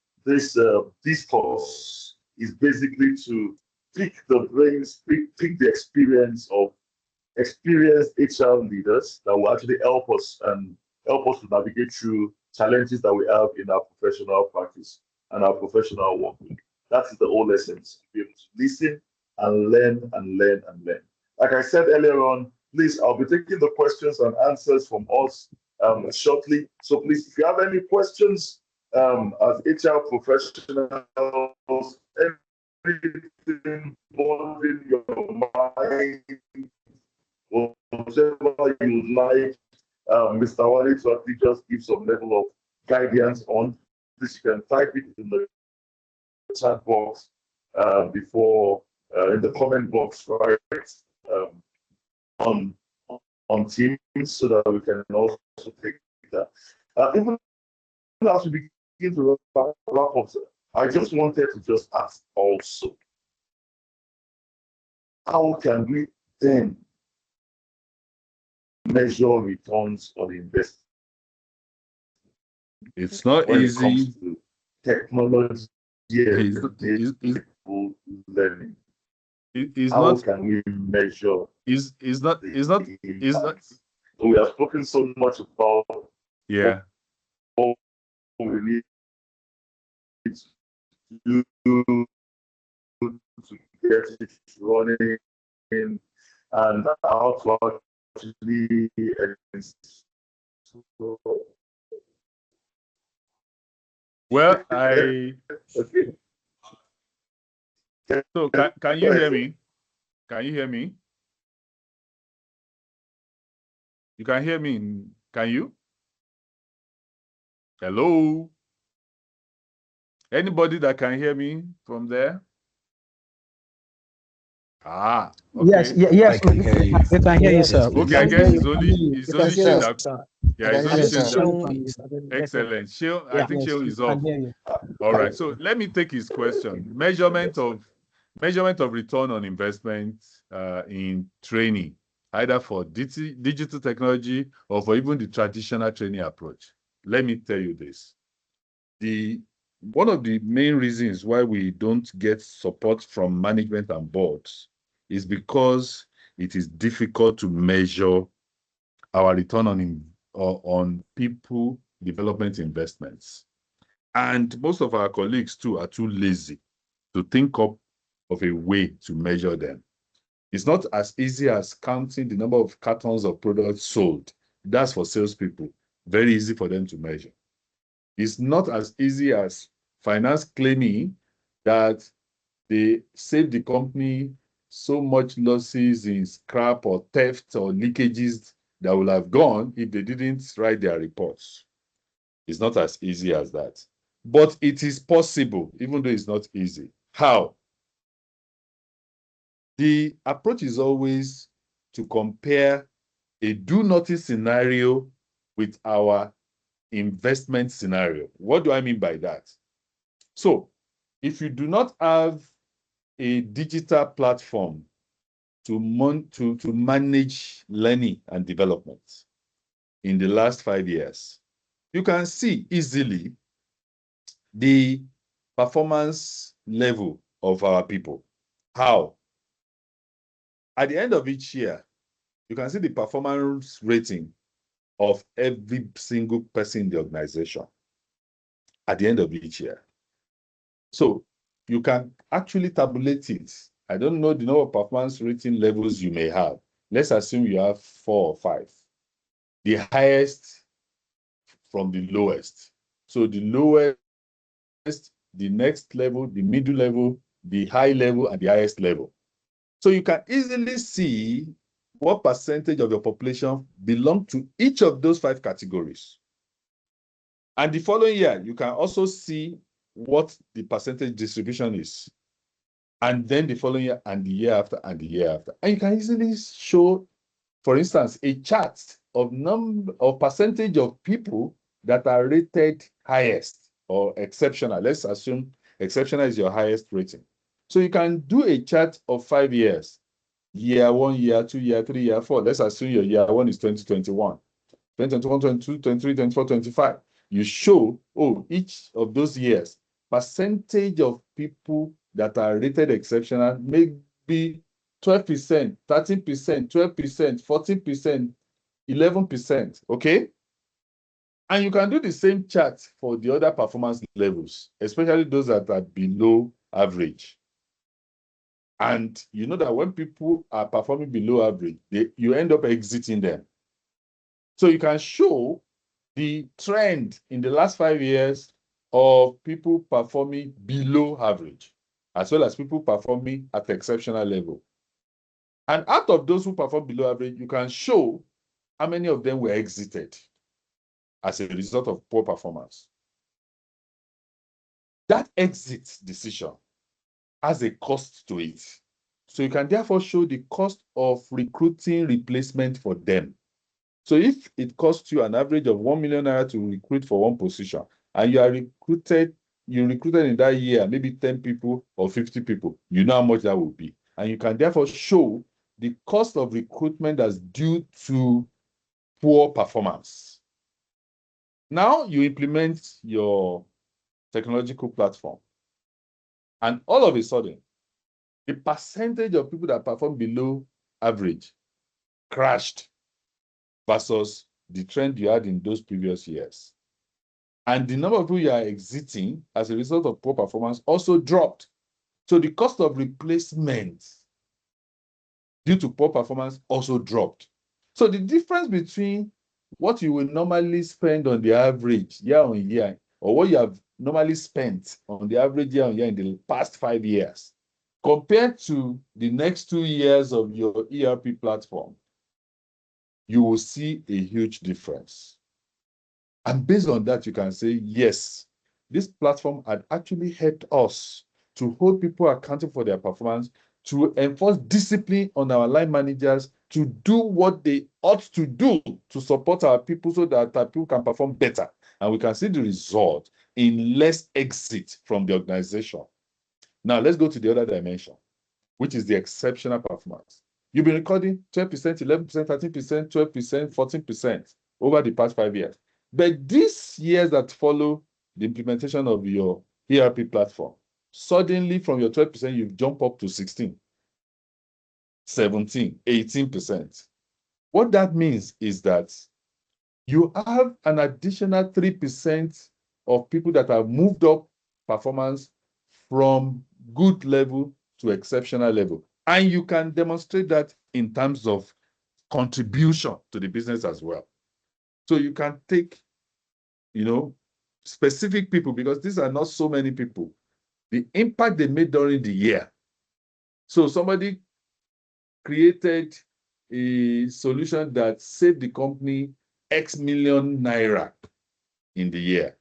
A: discourse is basically to pick the brains, pick the experience of experienced HR leaders that will actually help us to navigate through challenges that we have in our professional practice and our professional work. That is the whole essence. To be able to listen and learn and learn and learn. Like I said earlier on, please, I'll be taking the questions and answers from us shortly. So please, if you have any questions as HR professionals, anything bothering your mind, whatever you would like Mr. Wale to actually just give some level of guidance on, this you can type it in the chat box before in the comment box, right? Um, on on Teams so that we can also take that. Even as we begin to wrap up, I just wanted to just ask also, how can we then measure returns on investment
B: It's not
A: when it
B: easy.
A: comes to technology
B: It's
A: learning?
B: it's
A: How
B: not.
A: can we measure
B: It's not.
A: the
B: It's not. It's not.
A: impact? So we have spoken so much about
B: Yeah.
A: what we need to do to get it running and how to actually install.
B: Well,
A: Okay.
B: so can you hear me? Can you hear me? You can hear me? Can you? Hello? Anybody that can hear me from there? Ah, okay.
C: Yes,
D: I can hear you.
C: we can hear you, sir.
B: Okay, I guess it's only Shane that. Yeah, it's only Shane that. Excellent. Shane, I think Shane is off. All right. So let me take his question. Measurement of return on investment in training, either for digital technology or for even the traditional training approach. Let me tell you this. One of the main reasons why we don't get support from management and boards is because it is difficult to measure our return on people development investments. And most of our colleagues too are too lazy to think up of a way to measure them. It's not as easy as counting the number of cartons of products sold. That's for salespeople. Very easy for them to measure. It's not as easy as finance claiming that they saved the company so much losses in scrap or theft or leakages that would have gone if they didn't write their reports. It's not as easy as that. But it is possible, even though it's not easy. How? The approach is always to compare a do-nothing scenario with our investment scenario. What do I mean by that? So, if you do not have a digital platform to manage learning and development in the last 5 years, you can see easily the performance level of our people. How? At the end of each year, you can see the performance rating of every single person in the organization at the end of each year. So you can actually tabulate it. I don't know the number of performance rating levels you may have. Let's assume you have 4 or 5. The highest from the lowest. So the lowest, the next level, the middle level, the high level, and the highest level. So you can easily see what percentage of your population belong to each of those 5 categories. And the following year, you can also see what the percentage distribution is. And then the following year, and the year after, and the year after. And you can easily show, for instance, a chart of percentage of people that are rated highest or exceptional. Let's assume exceptional is your highest rating. So you can do a chart of 5 years. Year 1, year 2, year 3, year 4. Let's assume your year 1 is 2021. 2021, 22, 23, 24, 25. You show, each of those years, percentage of people that are rated exceptional may be 12%, 13%, 12%, 14%, 11%, okay? And you can do the same chart for the other performance levels, especially those that are below average. And you know that when people are performing below average, you end up exiting them. So you can show the trend in the last 5 years of people performing below average, as well as people performing at exceptional level. And out of those who perform below average, you can show how many of them were exited as a result of poor performance. That exit decision has a cost to it. So you can therefore show the cost of recruiting replacement for them. So if it costs you an average of 1 million naira to recruit for one position, and you recruited in that year, maybe 10 people or 50 people, you know how much that will be. And you can therefore show the cost of recruitment that's due to poor performance. Now you implement your technological platform, and all of a sudden, the percentage of people that perform below average crashed versus the trend you had in those previous years. And the number of people you are exiting as a result of poor performance also dropped. So the cost of replacement due to poor performance also dropped. So the difference between what you will normally spend on the average year on year, or what you have normally spent on the average year on year in the past 5 years, compared to the next 2 years of your ERP platform, you will see a huge difference. And based on that, you can say, yes, this platform had actually helped us to hold people accountable for their performance, to enforce discipline on our line managers, to do what they ought to do to support our people so that our people can perform better. And we can see the result in less exit from the organization. Now, let's go to the other dimension, which is the exceptional performance. You've been recording 12%, 11%, 13%, 12%, 14% over the past 5 years. But these years that follow the implementation of your ERP platform, suddenly from your 12%, you've jumped up to 16, 17, 18%. What that means is that you have an additional 3% of people that have moved up performance from good level to exceptional level. And you can demonstrate that in terms of contribution to the business as well. So you can take, specific people, because these are not so many people, the impact they made during the year. So somebody created a solution that saved the company X million naira in the year.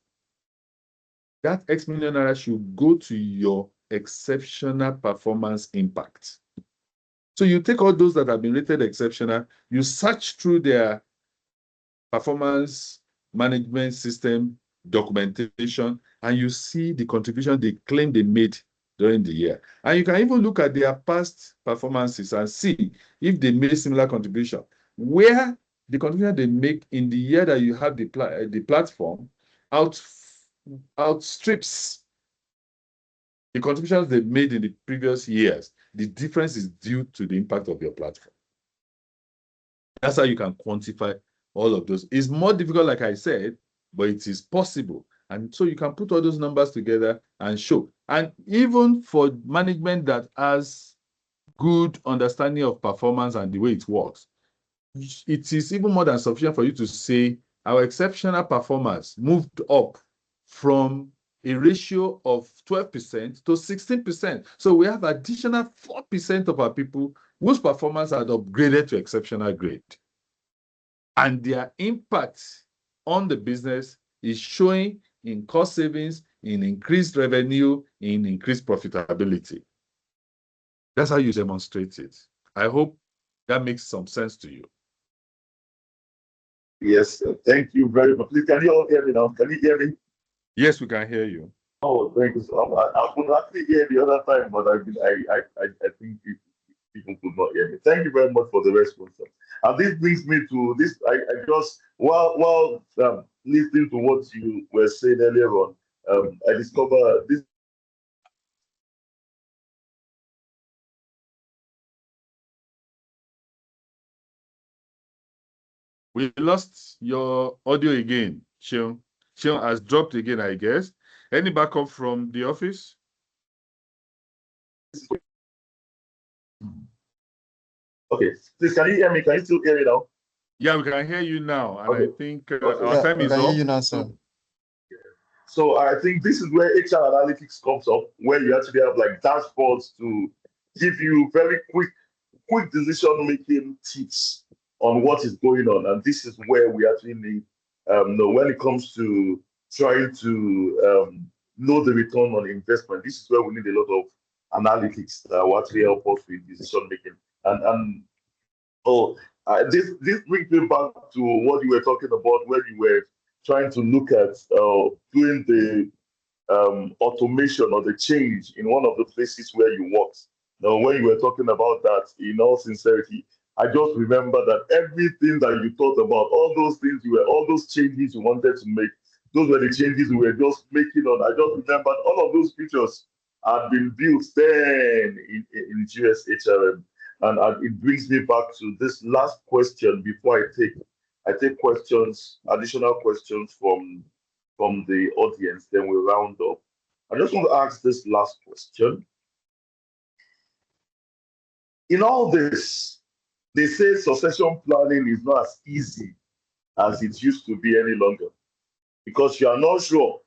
B: That X million naira should go to your exceptional performance impact. So you take all those that have been rated exceptional, you search through their performance management system documentation, and you see the contribution they claim they made during the year. And you can even look at their past performances and see if they made similar contribution, where the contribution they make in the year that you have the platform outstrips the contributions they made in the previous years. The difference is due to the impact of your platform. That's how you can quantify all of those. It's more difficult, like I said, but it is possible. And so you can put all those numbers together and show. And even for management that has good understanding of performance and the way it works, it is even more than sufficient for you to say our exceptional performance moved up from a ratio of 12% to 16%. So we have additional 4% of our people whose performance had upgraded to exceptional grade. And their impact on the business is showing in cost savings, in increased revenue, in increased profitability. That's how you demonstrate it. I hope that makes some sense to you.
A: Yes, thank you very much. Please, can you all hear me now? Can you hear me?
B: Yes, we can hear you.
A: Oh, thank you so much. I could actually hear the other time, but I think people could not hear me. Thank you very much for the response. And this brings me to this. I just while listening to what you were saying earlier on, I discovered this.
B: We lost your audio again, Shion. Shion has dropped again, I guess. Any backup from the office?
A: Okay, please, can you hear me? Can you still hear me now?
B: Yeah, we can hear you now, and
A: Okay.
B: I think
A: Okay.
B: our time
C: we
B: is
C: can hear
B: up.
C: you now, sir.
A: So I think this is where HR analytics comes up, where you actually have like dashboards to give you very quick decision making tips on what is going on, and this is where we actually need when it comes to trying to know the return on investment. This is where we need a lot of analytics that will actually help us with decision making. And oh, this brings me back to what you were talking about when you were trying to look at doing the automation or the change in one of the places where you worked. Now, when you were talking about that, in all sincerity, I just remember that everything that you thought about, all those changes you wanted to make, those were the changes we were just making on. I just remembered all of those features had been built then in GSHRM. And it brings me back to this last question before I take questions, additional questions from the audience, then we round up. I just want to ask this last question. In all this, they say succession planning is not as easy as it used to be any longer because you are not sure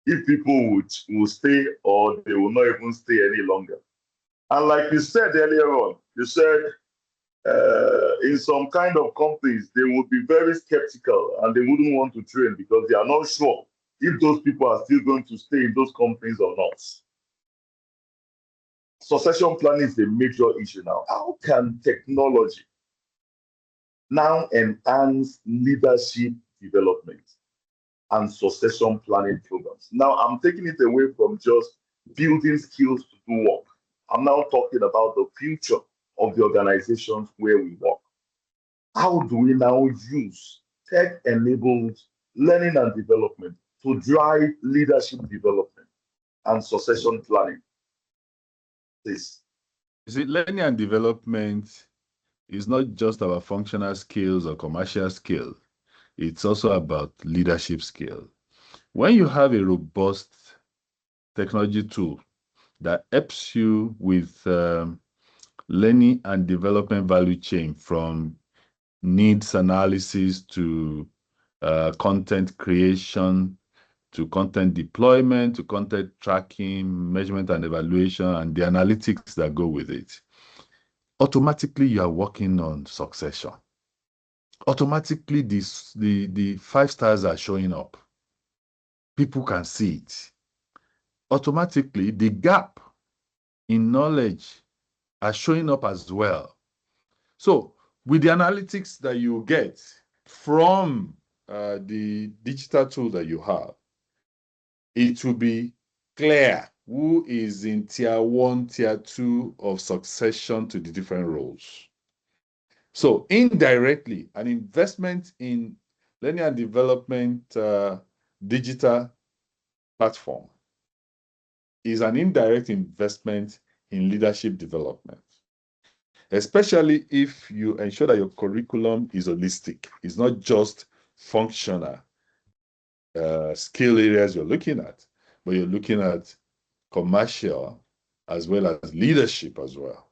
A: if people will stay or they will not even stay any longer. And like you said earlier on, you said in some kind of companies, they would be very skeptical and they wouldn't want to train because they are not sure if those people are still going to stay in those companies or not. Succession planning is a major issue now. How can technology now enhance leadership development and succession planning programs? Now, I'm taking it away from just building skills to do work. I'm now talking about the future of the organizations where we work. How do we now use tech-enabled learning and development to drive leadership development and succession planning? Please.
B: You see, learning and development is not just about functional skills or commercial skills. It's also about leadership skill. When you have a robust technology tool that helps you with learning and development value chain from needs analysis to content creation, to content deployment, to content tracking, measurement and evaluation, and the analytics that go with it. Automatically, you are working on succession. Automatically, the 5 stars are showing up. People can see it. Automatically, the gap in knowledge are showing up as well. So, with the analytics that you get from the digital tool that you have, it will be clear who is in tier 1, tier 2 of succession to the different roles. So indirectly, an investment in learning and development digital platform is an indirect investment in leadership development, especially if you ensure that your curriculum is holistic. It's not just functional skill areas you're looking at, but you're looking at commercial as well as leadership as well,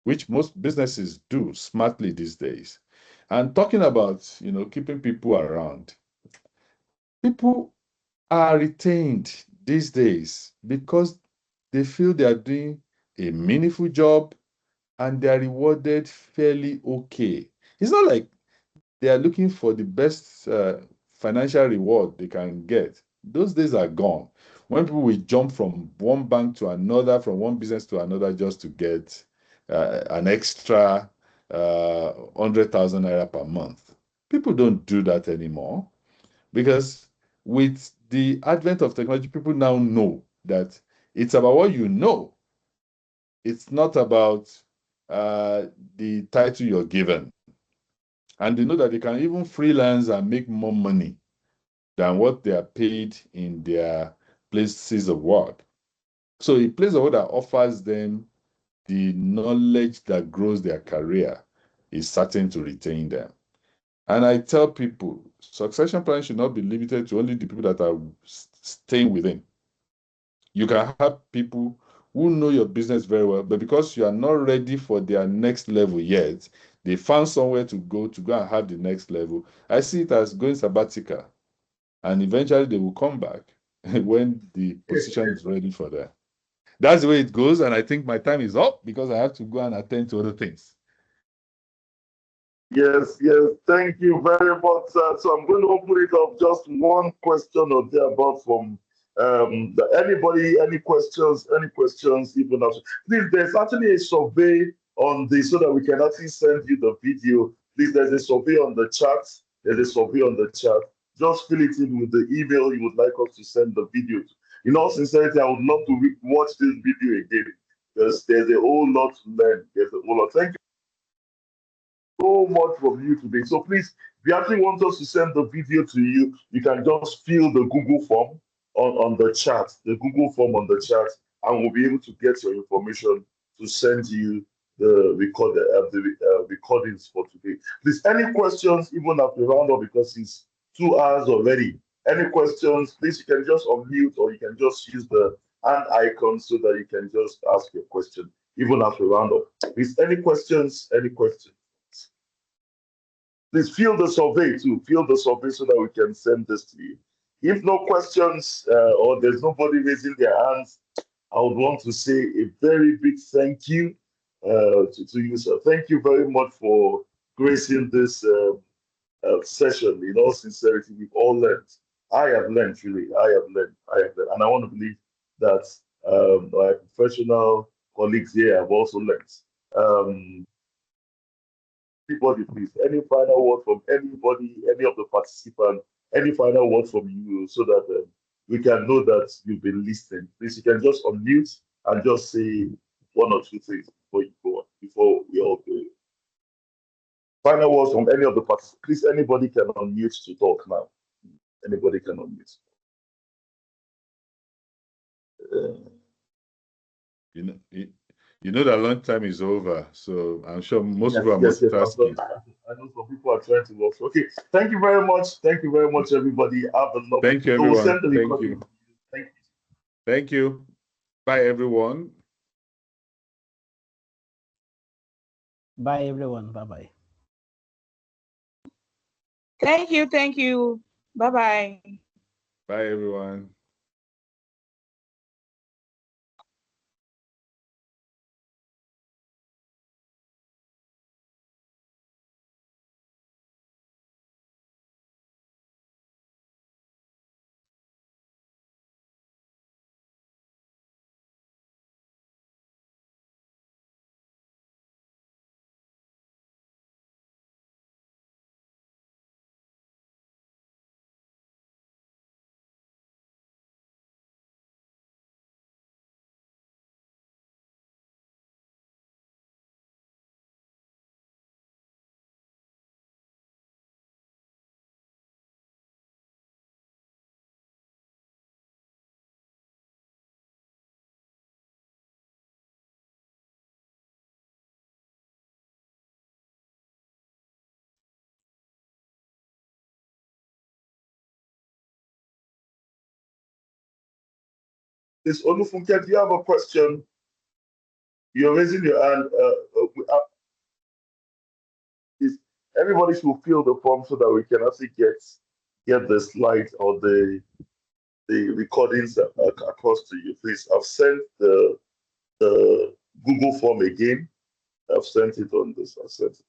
B: which most businesses do smartly these days. And talking about, keeping people around, people are retained these days because they feel they are doing a meaningful job and they are rewarded fairly okay. It's not like they are looking for the best financial reward they can get. Those days are gone. When people will jump from one bank to another, from one business to another, just to get an extra 100,000 naira per month. People don't do that anymore because with the advent of technology, people now know that it's about what you know. It's not about the title you're given. And they know that they can even freelance and make more money than what they are paid in their places of work. So a place of work that offers them the knowledge that grows their career is certain to retain them. And I tell people, succession planning should not be limited to only the people that are staying within. You can have people who know your business very well, but because you are not ready for their next level yet, they found somewhere to go and have the next level. I see it as going sabbatical, and eventually they will come back when the position is ready for them. That's the way it goes, and I think my time is up because I have to go and attend to other things.
A: Yes, yes. Thank you very much, sir. So I'm going to open it up. Just one question or thereabout from anybody. Any questions? Any questions? Even after, please. There's actually a survey on this so that we can actually send you the video. Please, there's a survey on the chat. There's a survey on the chat. Just fill it in with the email you would like us to send the video to. In all sincerity, I would love to watch this video again because there's a whole lot to learn. There's a whole lot. Thank you so much from you today. So please, if you actually want us to send the video to you, you can just fill the Google form on the chat, the Google form on the chat, and we'll be able to get your information to send you the recordings for today. Please, any questions, even after the round up, because it's 2 hours already. Any questions, please, you can just unmute or you can just use the hand icon so that you can just ask your question, even after round up. Please, any questions? Any questions? Please fill the survey too. Fill the survey so that we can send this to you. If no questions or there's nobody raising their hands, I would want to say a very big thank you to you, sir. Thank you very much for gracing this session. In all sincerity, we've all learned. I have learned, really. I have learned. And I want to believe that my professional colleagues here have also learned. Anybody, please. Any final word from anybody, any of the participants, any final word from you so that we can know that you've been listening. Please, you can just unmute and just say 1 or 2 things before you go on, before we all go. Final words from any of the participants. Please, anybody can unmute to talk now. Anybody can unmute.
B: You know that lunch time is over, so I'm sure most
A: Yes,
B: people are multitasking.
A: I know some people are trying to work. Okay, thank you very much. Thank you very much, everybody. Have a lovely.
B: Thank you,
A: So we'll
B: everyone.
A: send the
B: Thank
A: recording.
B: you.
A: Thank you.
B: Thank you. Bye, everyone.
C: Bye, everyone. Bye-bye.
D: Thank you. Thank you. Bye-bye.
B: Bye, everyone.
A: This Olufunke, do you have a question? You're raising your hand. Everybody should fill the form so that we can actually get the slides or the recordings across to you. Please, I've sent the Google form again. I've sent it on this. I've sent it.